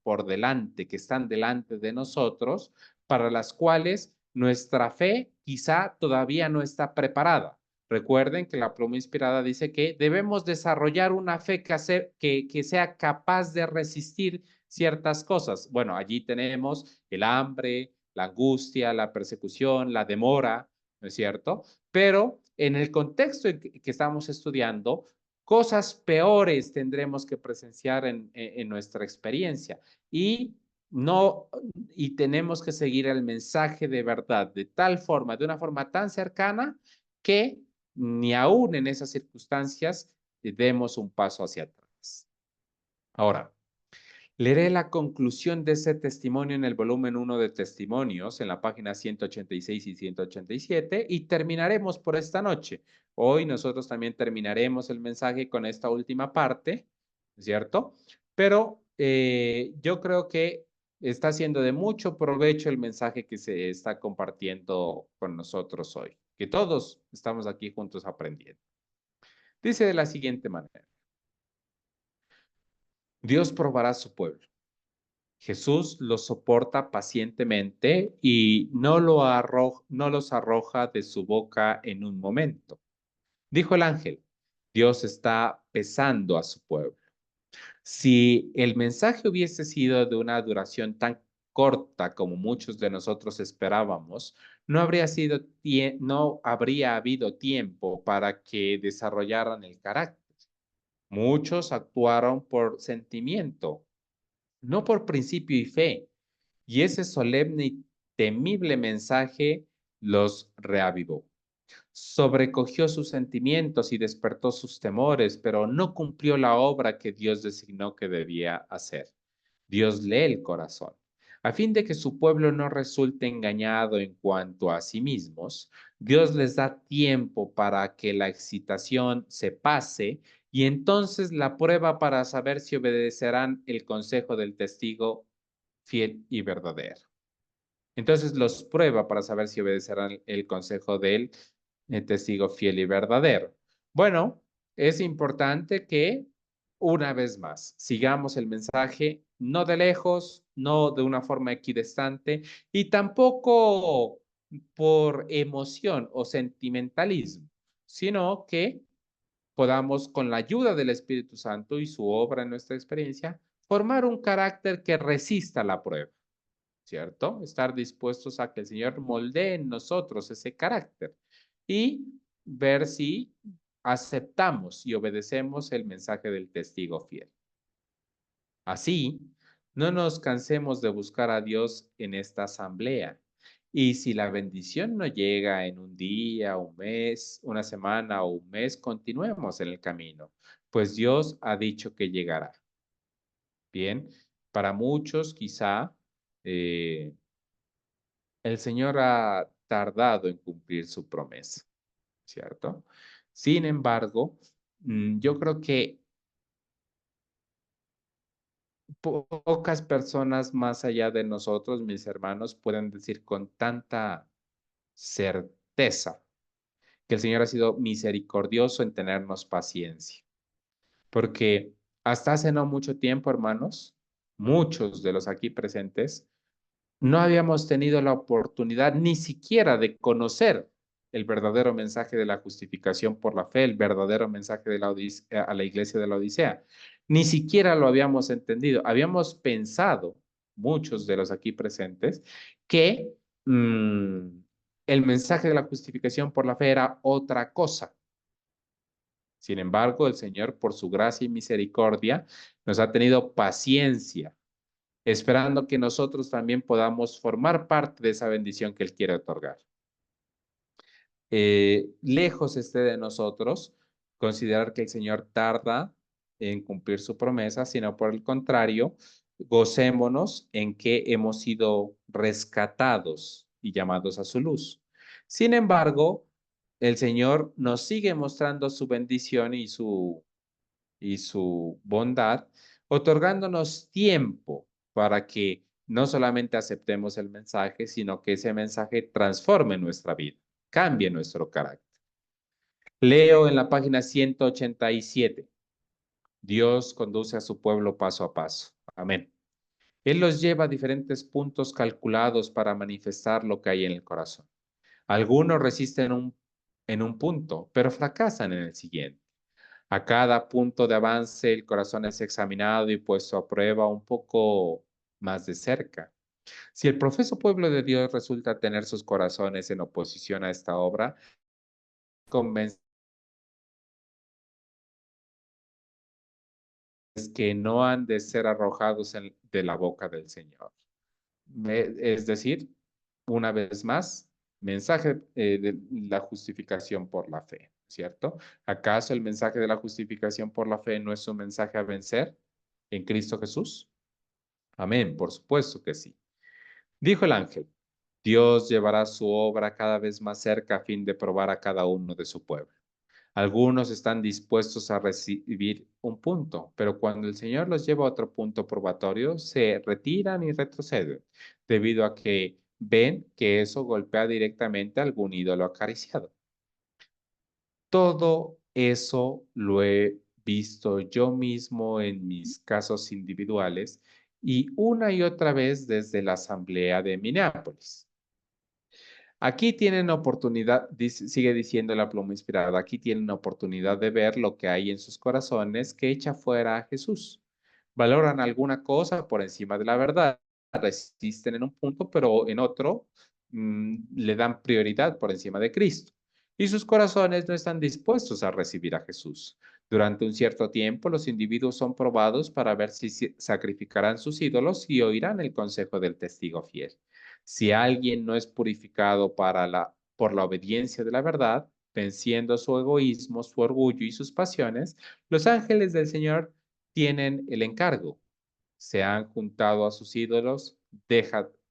por delante, que están delante de nosotros, para las cuales nuestra fe quizá todavía no está preparada. Recuerden que la pluma inspirada dice que debemos desarrollar una fe que sea capaz de resistir ciertas cosas. Bueno, allí tenemos el hambre, la angustia, la persecución, la demora, ¿no es cierto? Pero en el contexto en que estamos estudiando, cosas peores tendremos que presenciar en nuestra experiencia y no y tenemos que seguir el mensaje de verdad de tal forma, de una forma tan cercana que ni aún en esas circunstancias demos un paso hacia atrás. Ahora, leeré la conclusión de ese testimonio en el volumen 1 de testimonios, en la página 186 y 187, y terminaremos por esta noche. Hoy nosotros también terminaremos el mensaje con esta última parte, ¿cierto? Pero yo creo que está siendo de mucho provecho el mensaje que se está compartiendo con nosotros hoy, que todos estamos aquí juntos aprendiendo. Dice de la siguiente manera, Dios probará a su pueblo. Jesús los soporta pacientemente y no los arroja de su boca en un momento. Dijo el ángel, Dios está pesando a su pueblo. Si el mensaje hubiese sido de una duración tan corta como muchos de nosotros esperábamos, no habría habido tiempo para que desarrollaran el carácter. Muchos actuaron por sentimiento, no por principio y fe, y ese solemne y temible mensaje los reavivó. Sobrecogió sus sentimientos y despertó sus temores, pero no cumplió la obra que Dios designó que debía hacer. Dios lee el corazón. A fin de que su pueblo no resulte engañado en cuanto a sí mismos, Dios les da tiempo para que la excitación se pase y entonces la prueba para saber si obedecerán el consejo del testigo fiel y verdadero. Entonces los prueba para saber si obedecerán el consejo del testigo fiel y verdadero. Bueno, es importante que una vez más sigamos el mensaje, no de lejos, no de una forma equidistante y tampoco por emoción o sentimentalismo, sino que podamos, con la ayuda del Espíritu Santo y su obra en nuestra experiencia, formar un carácter que resista la prueba. ¿Cierto? Estar dispuestos a que el Señor moldee en nosotros ese carácter y ver si aceptamos y obedecemos el mensaje del testigo fiel. Así, no nos cansemos de buscar a Dios en esta asamblea. Y si la bendición no llega en un día, un mes, una semana o un mes, continuemos en el camino, pues Dios ha dicho que llegará. Bien, para muchos quizá eh, el Señor ha tardado en cumplir su promesa, ¿cierto? Sin embargo, yo creo que pocas personas más allá de nosotros, mis hermanos, pueden decir con tanta certeza que el Señor ha sido misericordioso en tenernos paciencia. Porque hasta hace no mucho tiempo, hermanos, muchos de los aquí presentes no habíamos tenido la oportunidad ni siquiera de conocer el verdadero mensaje de la justificación por la fe, el verdadero mensaje de a la iglesia de la Odisea. Ni siquiera lo habíamos entendido. Habíamos pensado, muchos de los aquí presentes, que el mensaje de la justificación por la fe era otra cosa. Sin embargo, el Señor, por su gracia y misericordia, nos ha tenido paciencia esperando que nosotros también podamos formar parte de esa bendición que Él quiere otorgar. Lejos esté de nosotros considerar que el Señor tarda en cumplir su promesa, sino por el contrario, gocémonos en que hemos sido rescatados y llamados a su luz. Sin embargo, el Señor nos sigue mostrando su bendición y su bondad, otorgándonos tiempo para que no solamente aceptemos el mensaje, sino que ese mensaje transforme nuestra vida, cambie nuestro carácter. Leo en la página 187. Dios conduce a su pueblo paso a paso. Amén. Él los lleva a diferentes puntos calculados para manifestar lo que hay en el corazón. Algunos resisten en un punto, pero fracasan en el siguiente. A cada punto de avance, el corazón es examinado y puesto a prueba un poco más de cerca. Si el profeso pueblo de Dios resulta tener sus corazones en oposición a esta obra, convence que no han de ser arrojados de la boca del Señor. Es decir, una vez más, mensaje de la justificación por la fe, ¿cierto? ¿Acaso el mensaje de la justificación por la fe no es un mensaje a vencer en Cristo Jesús? Amén, por supuesto que sí. Dijo el ángel, Dios llevará su obra cada vez más cerca a fin de probar a cada uno de su pueblo. Algunos están dispuestos a recibir un punto, pero cuando el Señor los lleva a otro punto probatorio, se retiran y retroceden, debido a que ven que eso golpea directamente a algún ídolo acariciado. Todo eso lo he visto yo mismo en mis casos individuales y una y otra vez desde la asamblea de Minneapolis. Aquí tienen oportunidad, sigue diciendo la pluma inspirada, aquí tienen oportunidad de ver lo que hay en sus corazones que echa fuera a Jesús. Valoran alguna cosa por encima de la verdad, resisten en un punto, pero en otro le dan prioridad por encima de Cristo. Y sus corazones no están dispuestos a recibir a Jesús. Durante un cierto tiempo, los individuos son probados para ver si sacrificarán sus ídolos y oirán el consejo del testigo fiel. Si alguien no es purificado por la obediencia de la verdad, venciendo su egoísmo, su orgullo y sus pasiones, los ángeles del Señor tienen el encargo. Se han juntado a sus ídolos,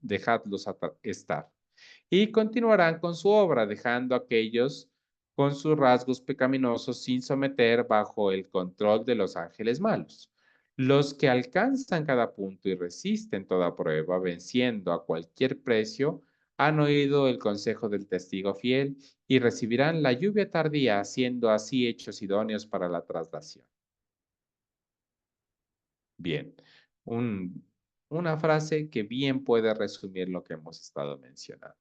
dejadlos estar. Y continuarán con su obra, dejando a aquellos con sus rasgos pecaminosos sin someter bajo el control de los ángeles malos. Los que alcanzan cada punto y resisten toda prueba, venciendo a cualquier precio, han oído el consejo del testigo fiel y recibirán la lluvia tardía, siendo así hechos idóneos para la traslación. Bien, un, una frase que bien puede resumir lo que hemos estado mencionando,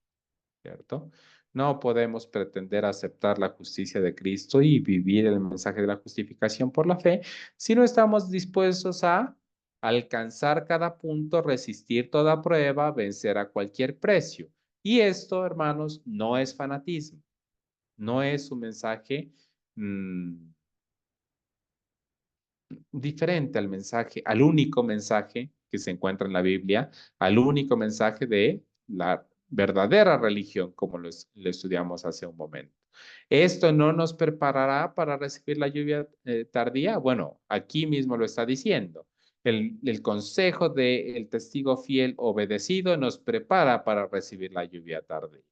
¿cierto? No podemos pretender aceptar la justicia de Cristo y vivir el mensaje de la justificación por la fe si no estamos dispuestos a alcanzar cada punto, resistir toda prueba, vencer a cualquier precio. Y esto, hermanos, no es fanatismo, no es un mensaje mm, diferente al mensaje, al único mensaje que se encuentra en la Biblia, al único mensaje de la verdadera religión, como lo estudiamos hace un momento. ¿Esto no nos preparará para recibir la lluvia tardía? Bueno, aquí mismo lo está diciendo. El consejo del testigo fiel obedecido nos prepara para recibir la lluvia tardía.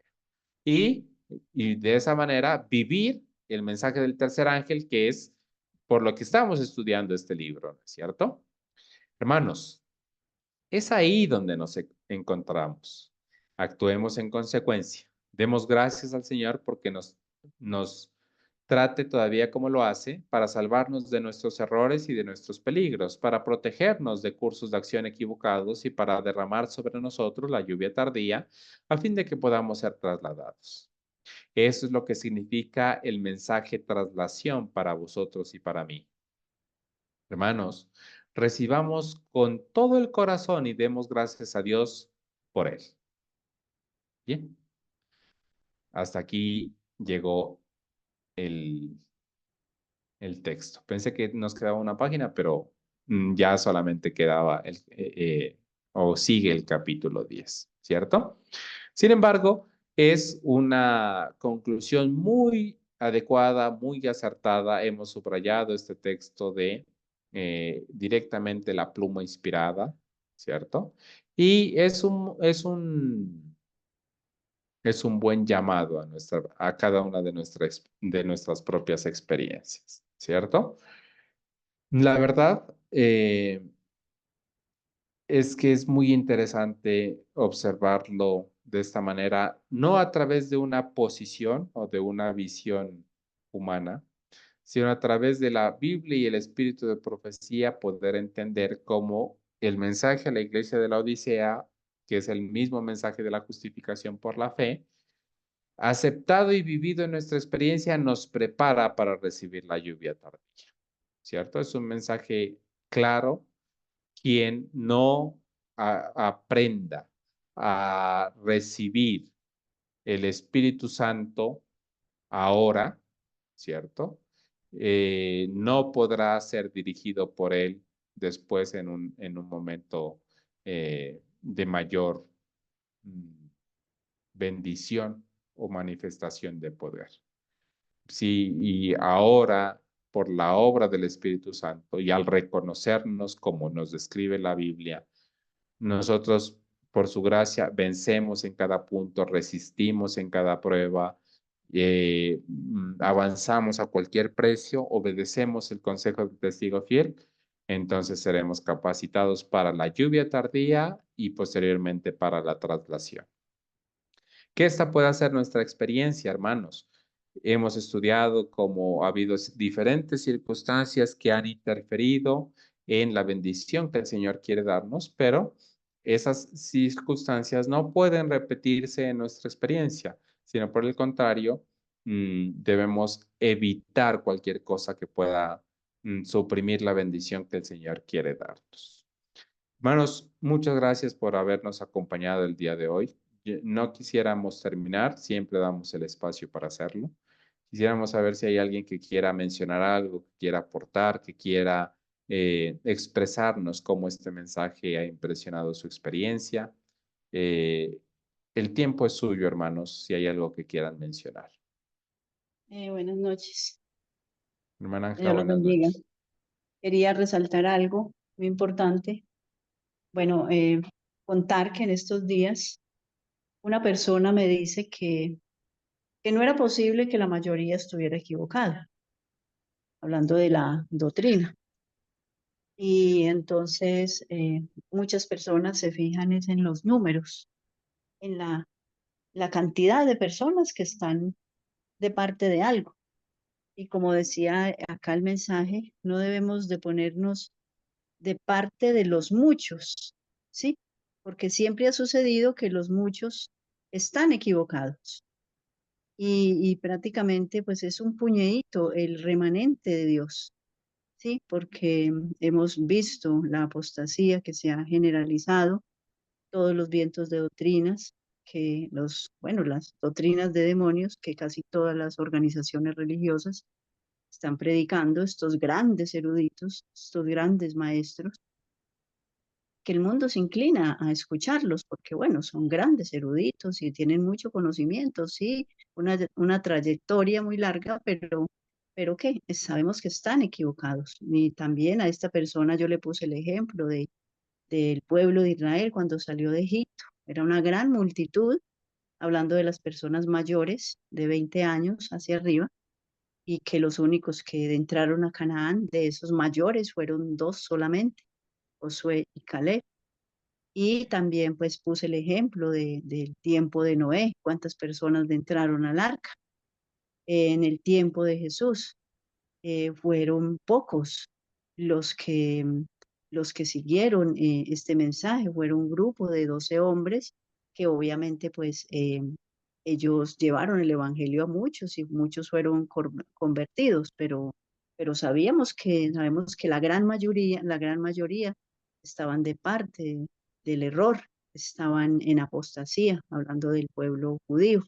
Y, y de esa manera vivir el mensaje del tercer ángel, que es por lo que estamos estudiando este libro, ¿no es cierto? Hermanos, es ahí donde nos encontramos. Actuemos en consecuencia. Demos gracias al Señor porque nos trate todavía como lo hace para salvarnos de nuestros errores y de nuestros peligros, para protegernos de cursos de acción equivocados y para derramar sobre nosotros la lluvia tardía a fin de que podamos ser trasladados. Eso es lo que significa el mensaje traslación para vosotros y para mí. Hermanos, recibamos con todo el corazón y demos gracias a Dios por él. Bien, hasta aquí llegó el, el texto. Pensé que nos quedaba una página, pero ya solamente quedaba o sigue el capítulo 10, ¿cierto? Sin embargo, es una conclusión muy adecuada, muy acertada. Hemos subrayado este texto de directamente la pluma inspirada, ¿cierto? Y es un buen llamado a cada una de nuestras propias experiencias, ¿cierto? La verdad es que es muy interesante observarlo de esta manera, no a través de una posición o de una visión humana, sino a través de la Biblia y el espíritu de profecía, poder entender cómo el mensaje a la iglesia de la Odisea, que es el mismo mensaje de la justificación por la fe, aceptado y vivido en nuestra experiencia, nos prepara para recibir la lluvia tardía, ¿cierto? Es un mensaje claro. Quien no aprenda a recibir el Espíritu Santo ahora, ¿cierto? No podrá ser dirigido por él después en un momento de mayor mm, bendición o manifestación de poder. Sí, y ahora, por la obra del Espíritu Santo y al reconocernos como nos describe la Biblia, nosotros, por su gracia, vencemos en cada punto, resistimos en cada prueba, avanzamos a cualquier precio, obedecemos el consejo del testigo fiel, entonces seremos capacitados para la lluvia tardía y posteriormente para la traslación. Que esta pueda ser nuestra experiencia, hermanos. Hemos estudiado cómo ha habido diferentes circunstancias que han interferido en la bendición que el Señor quiere darnos, pero esas circunstancias no pueden repetirse en nuestra experiencia, sino por el contrario, debemos evitar cualquier cosa que pueda suprimir la bendición que el Señor quiere darnos. Hermanos, muchas gracias por habernos acompañado el día de hoy. No quisiéramos terminar, siempre damos el espacio para hacerlo. Quisiéramos saber si hay alguien que quiera mencionar algo, que quiera aportar, que quiera expresarnos cómo este mensaje ha impresionado su experiencia. Eh, el tiempo es suyo, hermanos, si hay algo que quieran mencionar. Buenas noches. Hermana Ángela, Dios los buenas bendiga. noches. Quería resaltar algo muy importante. Bueno, contar que en estos días una persona me dice que no era posible que la mayoría estuviera equivocada, hablando de la doctrina. Y entonces muchas personas se fijan es en los números, en la cantidad de personas que están de parte de algo. Y como decía acá el mensaje, no debemos de ponernos de parte de los muchos, ¿sí? Porque siempre ha sucedido que los muchos están equivocados y prácticamente pues es un puñadito el remanente de Dios, ¿sí? Porque hemos visto la apostasía que se ha generalizado, todos los vientos de doctrinas, bueno, las doctrinas de demonios que casi todas las organizaciones religiosas están predicando estos grandes eruditos, estos grandes maestros, que el mundo se inclina a escucharlos, porque bueno, son grandes eruditos y tienen mucho conocimiento, sí, una trayectoria muy larga, pero ¿qué? Sabemos que están equivocados. Y también a esta persona yo le puse el ejemplo del pueblo de Israel cuando salió de Egipto. Era una gran multitud, hablando de las personas mayores de 20 años hacia arriba, y que los únicos que entraron a Canaán de esos mayores fueron dos solamente, Josué y Caleb. Y también pues puse el ejemplo del tiempo de Noé, cuántas personas entraron al arca. En el tiempo de Jesús fueron pocos los que, los que siguieron este mensaje, fueron un grupo de 12 hombres que obviamente pues ellos llevaron el evangelio a muchos y muchos fueron convertidos, pero sabemos que la gran mayoría estaban de parte del error, estaban en apostasía, hablando del pueblo judío.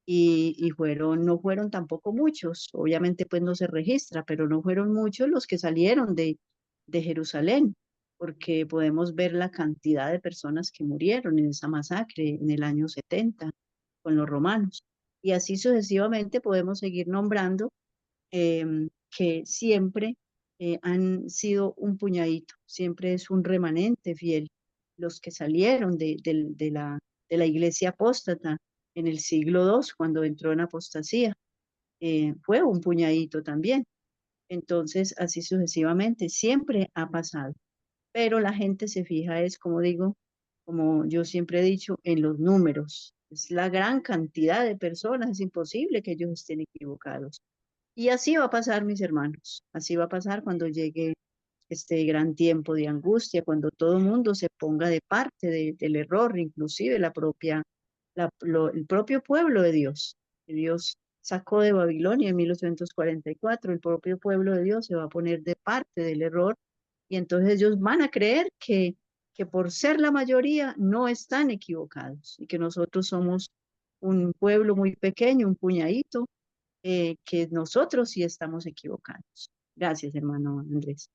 Y no fueron tampoco muchos, obviamente pues no se registra, pero no fueron muchos los que salieron de Jerusalén, porque podemos ver la cantidad de personas que murieron en esa masacre en el año 70 con los romanos. Y así sucesivamente podemos seguir nombrando que siempre han sido un puñadito, siempre es un remanente fiel, los que salieron de la iglesia apóstata en el siglo II, cuando entró en apostasía, fue un puñadito también. Entonces, así sucesivamente, siempre ha pasado. Pero la gente se fija, es como digo, como yo siempre he dicho, en los números. Es la gran cantidad de personas, es imposible que ellos estén equivocados. Y así va a pasar, mis hermanos. Así va a pasar cuando llegue este gran tiempo de angustia, cuando todo el mundo se ponga de parte del error, inclusive el propio pueblo de Dios, que Dios sacó de Babilonia en 1844, el propio pueblo de Dios se va a poner de parte del error y entonces ellos van a creer que por ser la mayoría no están equivocados y que nosotros somos un pueblo muy pequeño, un puñadito, que nosotros sí estamos equivocados. Gracias, hermano Andrés.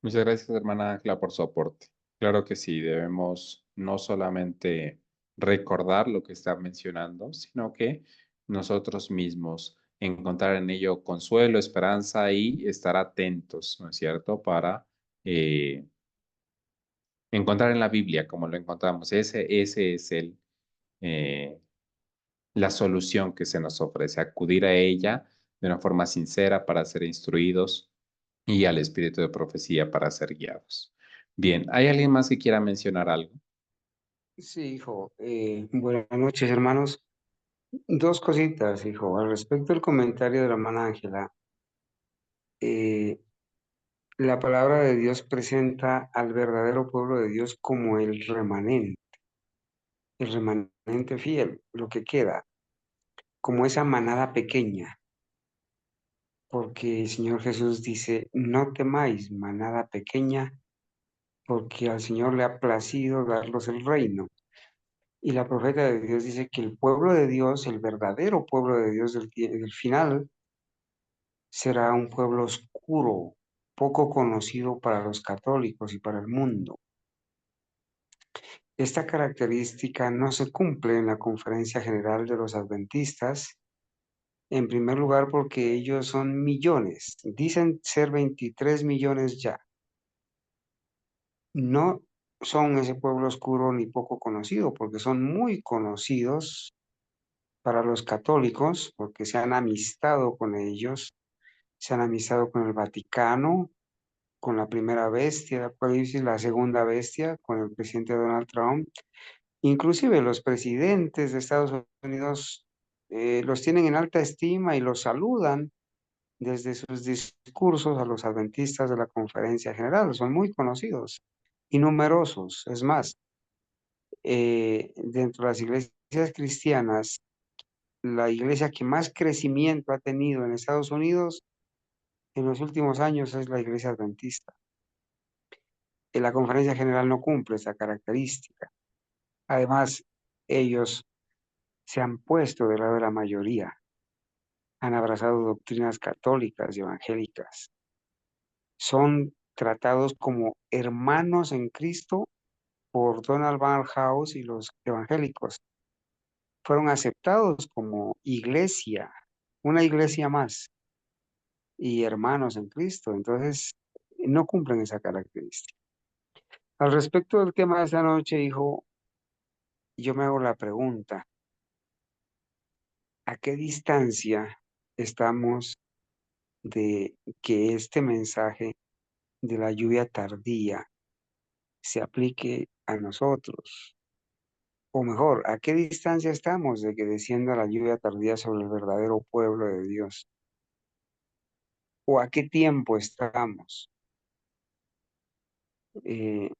Muchas gracias, hermana Ángela, por su aporte. Claro que sí, debemos no solamente recordar lo que está mencionando, sino que nosotros mismos encontrar en ello consuelo, esperanza y estar atentos, ¿no es cierto?, para encontrar en la Biblia como lo encontramos. Ese es eh, la solución que se nos ofrece, acudir a ella de una forma sincera para ser instruidos y al espíritu de profecía para ser guiados. Bien, ¿hay alguien más que quiera mencionar algo? Sí, hijo. Buenas noches, hermanos. Dos cositas, hijo. Al respecto del comentario de la hermana Ángela, eh, la palabra de Dios presenta al verdadero pueblo de Dios como el remanente fiel, lo que queda, como esa manada pequeña, porque el Señor Jesús dice, no temáis, manada pequeña, porque al Señor le ha placido darlos el reino. Y la profeta de Dios dice que el pueblo de Dios, el verdadero pueblo de Dios del final, será un pueblo oscuro, poco conocido para los católicos y para el mundo. Esta característica no se cumple en la Conferencia General de los Adventistas, en primer lugar porque ellos son millones, dicen ser 23 millones ya. No son ese pueblo oscuro ni poco conocido, porque son muy conocidos para los católicos, porque se han amistado con ellos, se han amistado con el Vaticano, con la primera bestia de Apocalipsis, la segunda bestia, con el presidente Donald Trump. Inclusive los presidentes de Estados Unidos los tienen en alta estima y los saludan desde sus discursos a los adventistas de la Conferencia General. Son muy conocidos y numerosos. Es más, dentro de las iglesias cristianas, la iglesia que más crecimiento ha tenido en Estados Unidos en los últimos años es la iglesia adventista. La Conferencia General no cumple esa característica. Además, ellos se han puesto del lado de la mayoría. han abrazado doctrinas católicas y evangélicas. Son tratados como hermanos en Cristo por Donald House y los evangélicos. Fueron aceptados como iglesia, una iglesia más, y hermanos en Cristo. Entonces, no cumplen esa característica. Al respecto del tema de esta noche, hijo, yo me hago la pregunta, ¿a qué distancia estamos de que este mensaje de la lluvia tardía se aplique a nosotros? O mejor, ¿a qué distancia estamos de que descienda la lluvia tardía sobre el verdadero pueblo de Dios? ¿O a qué tiempo estamos? Eh,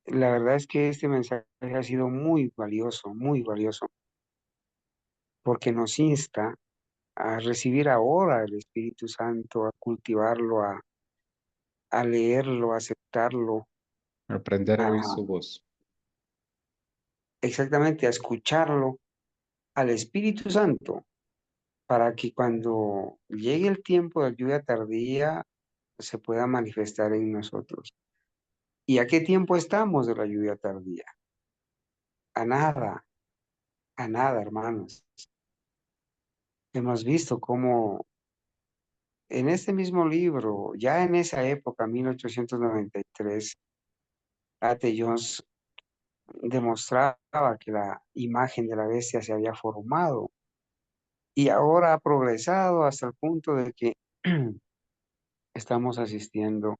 la verdad es que este mensaje ha sido muy valioso, porque nos insta a recibir ahora el Espíritu Santo, a cultivarlo, a leerlo, a aceptarlo, Aprender a oír a su voz. exactamente a escucharlo, al Espíritu Santo, para que cuando llegue el tiempo de lluvia tardía se pueda manifestar en nosotros. ¿Y a qué tiempo estamos de la lluvia tardía? A nada, hermanos. Hemos visto cómo en este mismo libro, ya en esa época, 1893, A.T. Jones demostraba que la imagen de la bestia se había formado y ahora ha progresado hasta el punto de que estamos asistiendo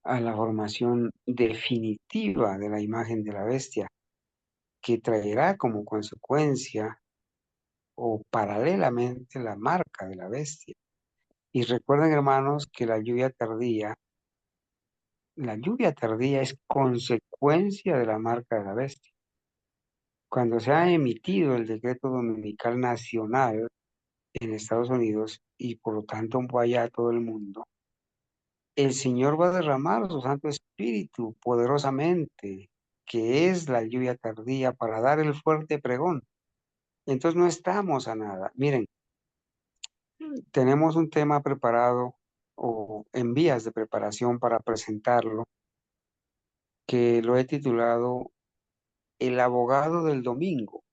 a la formación definitiva de la imagen de la bestia, que traerá como consecuencia o paralelamente la marca de la bestia. Y recuerden, hermanos, que la lluvia tardía es consecuencia de la marca de la bestia. Cuando se ha emitido el decreto dominical nacional en Estados Unidos y por lo tanto vaya a todo el mundo, el Señor va a derramar su Santo Espíritu poderosamente, que es la lluvia tardía para dar el fuerte pregón. Entonces no estamos a nada. Miren, tenemos un tema preparado o en vías de preparación para presentarlo, que lo he titulado El abogado del domingo,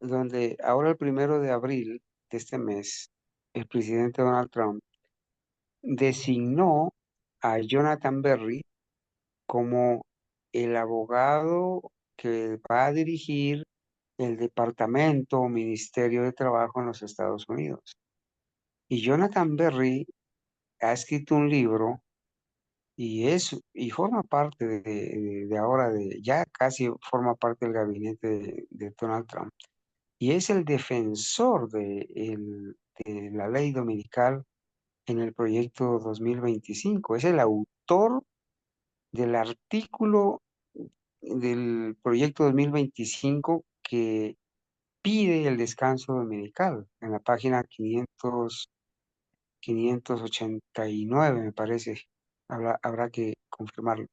donde ahora el 1 de abril de este mes, el presidente Donald Trump designó a Jonathan Berry como el abogado que va a dirigir el Departamento o Ministerio de Trabajo en los Estados Unidos. Y Jonathan Berry ha escrito un libro y forma parte de ahora, ya casi forma parte del gabinete de Donald Trump. Y es el defensor de la ley dominical en el proyecto 2025. Es el autor del artículo del proyecto 2025 que pide el descanso dominical en la página 589, me parece. Habrá que confirmarlo.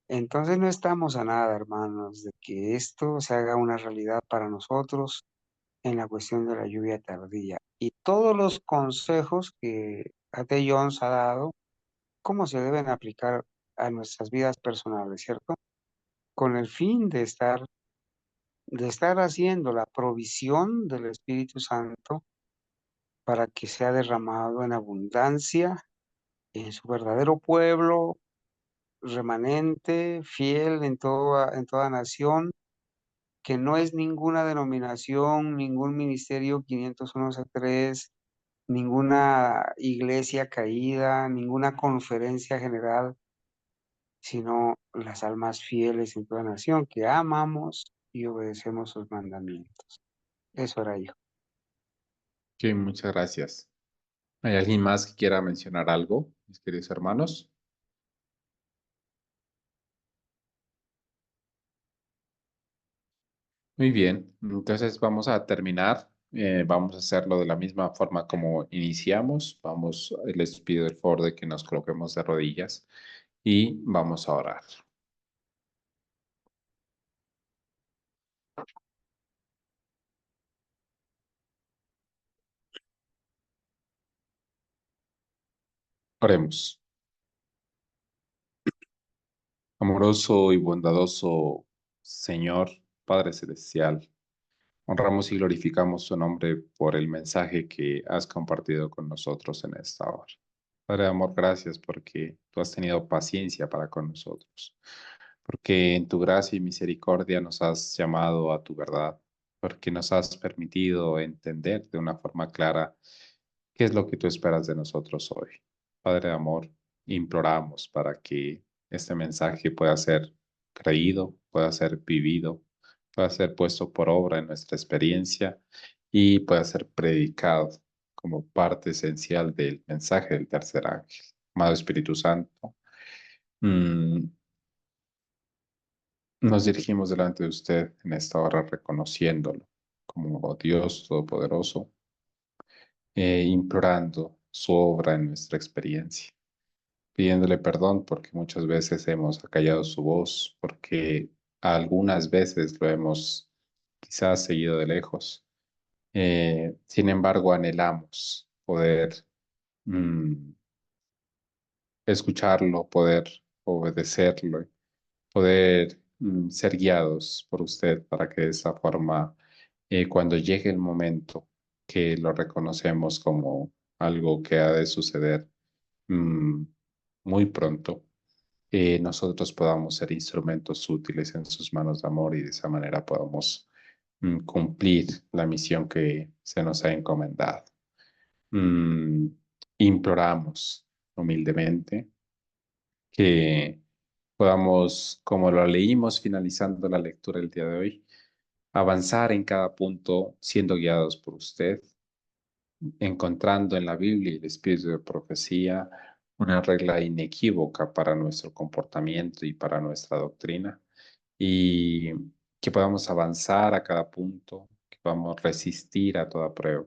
Entonces no estamos a nada, hermanos, de que esto se haga una realidad para nosotros en la cuestión de la lluvia tardía. Y todos los consejos que A.T. Jones ha dado, cómo se deben aplicar a nuestras vidas personales, ¿cierto? Con el fin de estar haciendo la provisión del Espíritu Santo para que sea derramado en abundancia en su verdadero pueblo, remanente, fiel en toda nación, que no es ninguna denominación, ningún ministerio 501c3, ninguna iglesia caída, ninguna conferencia general, sino las almas fieles en toda nación, que amamos y obedecemos sus mandamientos. Eso era yo. Sí, muchas gracias. ¿Hay alguien más que quiera mencionar algo, mis queridos hermanos? Muy bien, entonces vamos a terminar. Vamos a hacerlo de la misma forma como iniciamos. Les pido el favor de que nos coloquemos de rodillas y vamos a orar. Oremos. Amoroso y bondadoso Señor, Padre Celestial, honramos y glorificamos tu nombre por el mensaje que has compartido con nosotros en esta hora. Padre de amor, gracias porque tú has tenido paciencia para con nosotros, porque en tu gracia y misericordia nos has llamado a tu verdad, porque nos has permitido entender de una forma clara qué es lo que tú esperas de nosotros hoy. Padre de amor, imploramos para que este mensaje pueda ser creído, pueda ser vivido, pueda ser puesto por obra en nuestra experiencia y pueda ser predicado como parte esencial del mensaje del tercer ángel. Amado Espíritu Santo, nos dirigimos delante de usted en esta hora reconociéndolo como Dios Todopoderoso, implorando su obra en nuestra experiencia, pidiéndole perdón porque muchas veces hemos acallado su voz, porque algunas veces lo hemos quizás seguido de lejos. Sin embargo, anhelamos poder escucharlo, poder obedecerlo, poder ser guiados por usted para que de esa forma, cuando llegue el momento que lo reconocemos como algo que ha de suceder mm, muy pronto, nosotros podamos ser instrumentos útiles en sus manos de amor y de esa manera podamos cumplir la misión que se nos ha encomendado. Mm, Imploramos humildemente que podamos, como lo leímos finalizando la lectura el día de hoy, avanzar en cada punto siendo guiados por usted, encontrando en la Biblia y el espíritu de profecía una regla inequívoca para nuestro comportamiento y para nuestra doctrina, y que podamos avanzar a cada punto, que podamos resistir a toda prueba,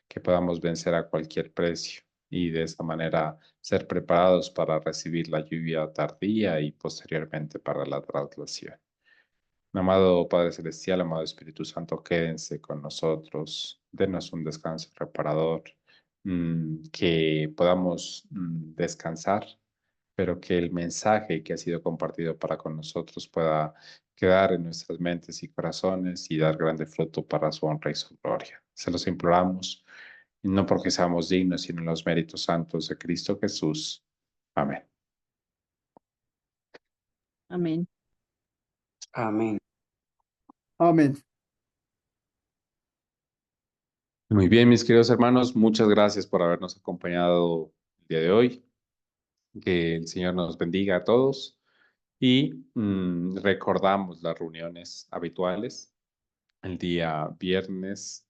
que podamos vencer a cualquier precio y de esta manera ser preparados para recibir la lluvia tardía y posteriormente para la traslación. Amado Padre Celestial, amado Espíritu Santo, quédense con nosotros, denos un descanso reparador, que podamos descansar, pero que el mensaje que ha sido compartido para con nosotros pueda quedar en nuestras mentes y corazones y dar grande fruto para su honra y su gloria. Se los imploramos, no porque seamos dignos, sino en los méritos santos de Cristo Jesús. Amén. Amén. Amén. Amén. Muy bien, mis queridos hermanos, muchas gracias por habernos acompañado el día de hoy. Que el Señor nos bendiga a todos y recordamos las reuniones habituales el día viernes,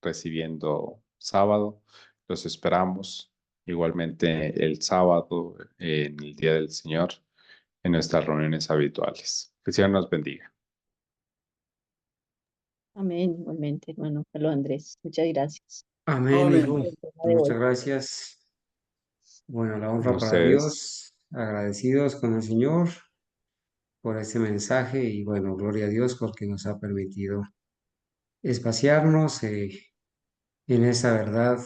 recibiendo sábado. Los esperamos igualmente el sábado en el Día del Señor en nuestras reuniones habituales. Que el Señor nos bendiga. Amén, igualmente, hermano Carlos Andrés. Muchas gracias. Amén, Amén. hijo. Por el tema de Muchas hoy. gracias. Bueno, la honra para Ustedes, Dios. Agradecidos con el Señor por este mensaje y bueno, gloria a Dios porque nos ha permitido espaciarnos en esa verdad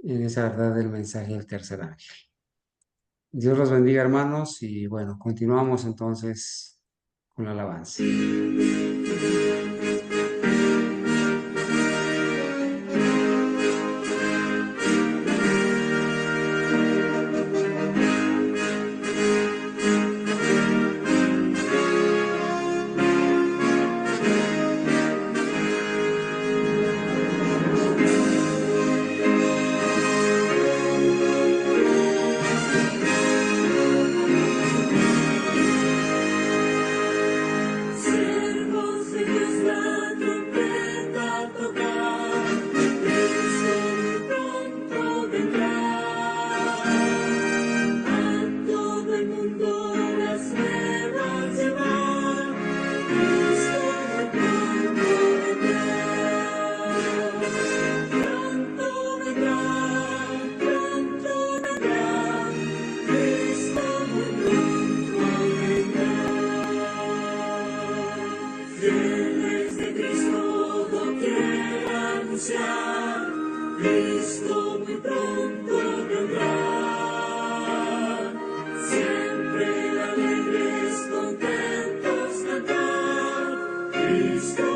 del mensaje del tercer ángel. Dios los bendiga, hermanos, y bueno, continuamos entonces con la alabanza. Siervos de Dios, la trompeta tocar, Cristo muy pronto vendrá. A todo el mundo las nuevas llevar, Cristo muy pronto vendrá. Pronto vendrá, Cristo muy pronto vendrá. Fieles de Cristo doquier anunciar, Cristo muy pronto vendrá. Cristo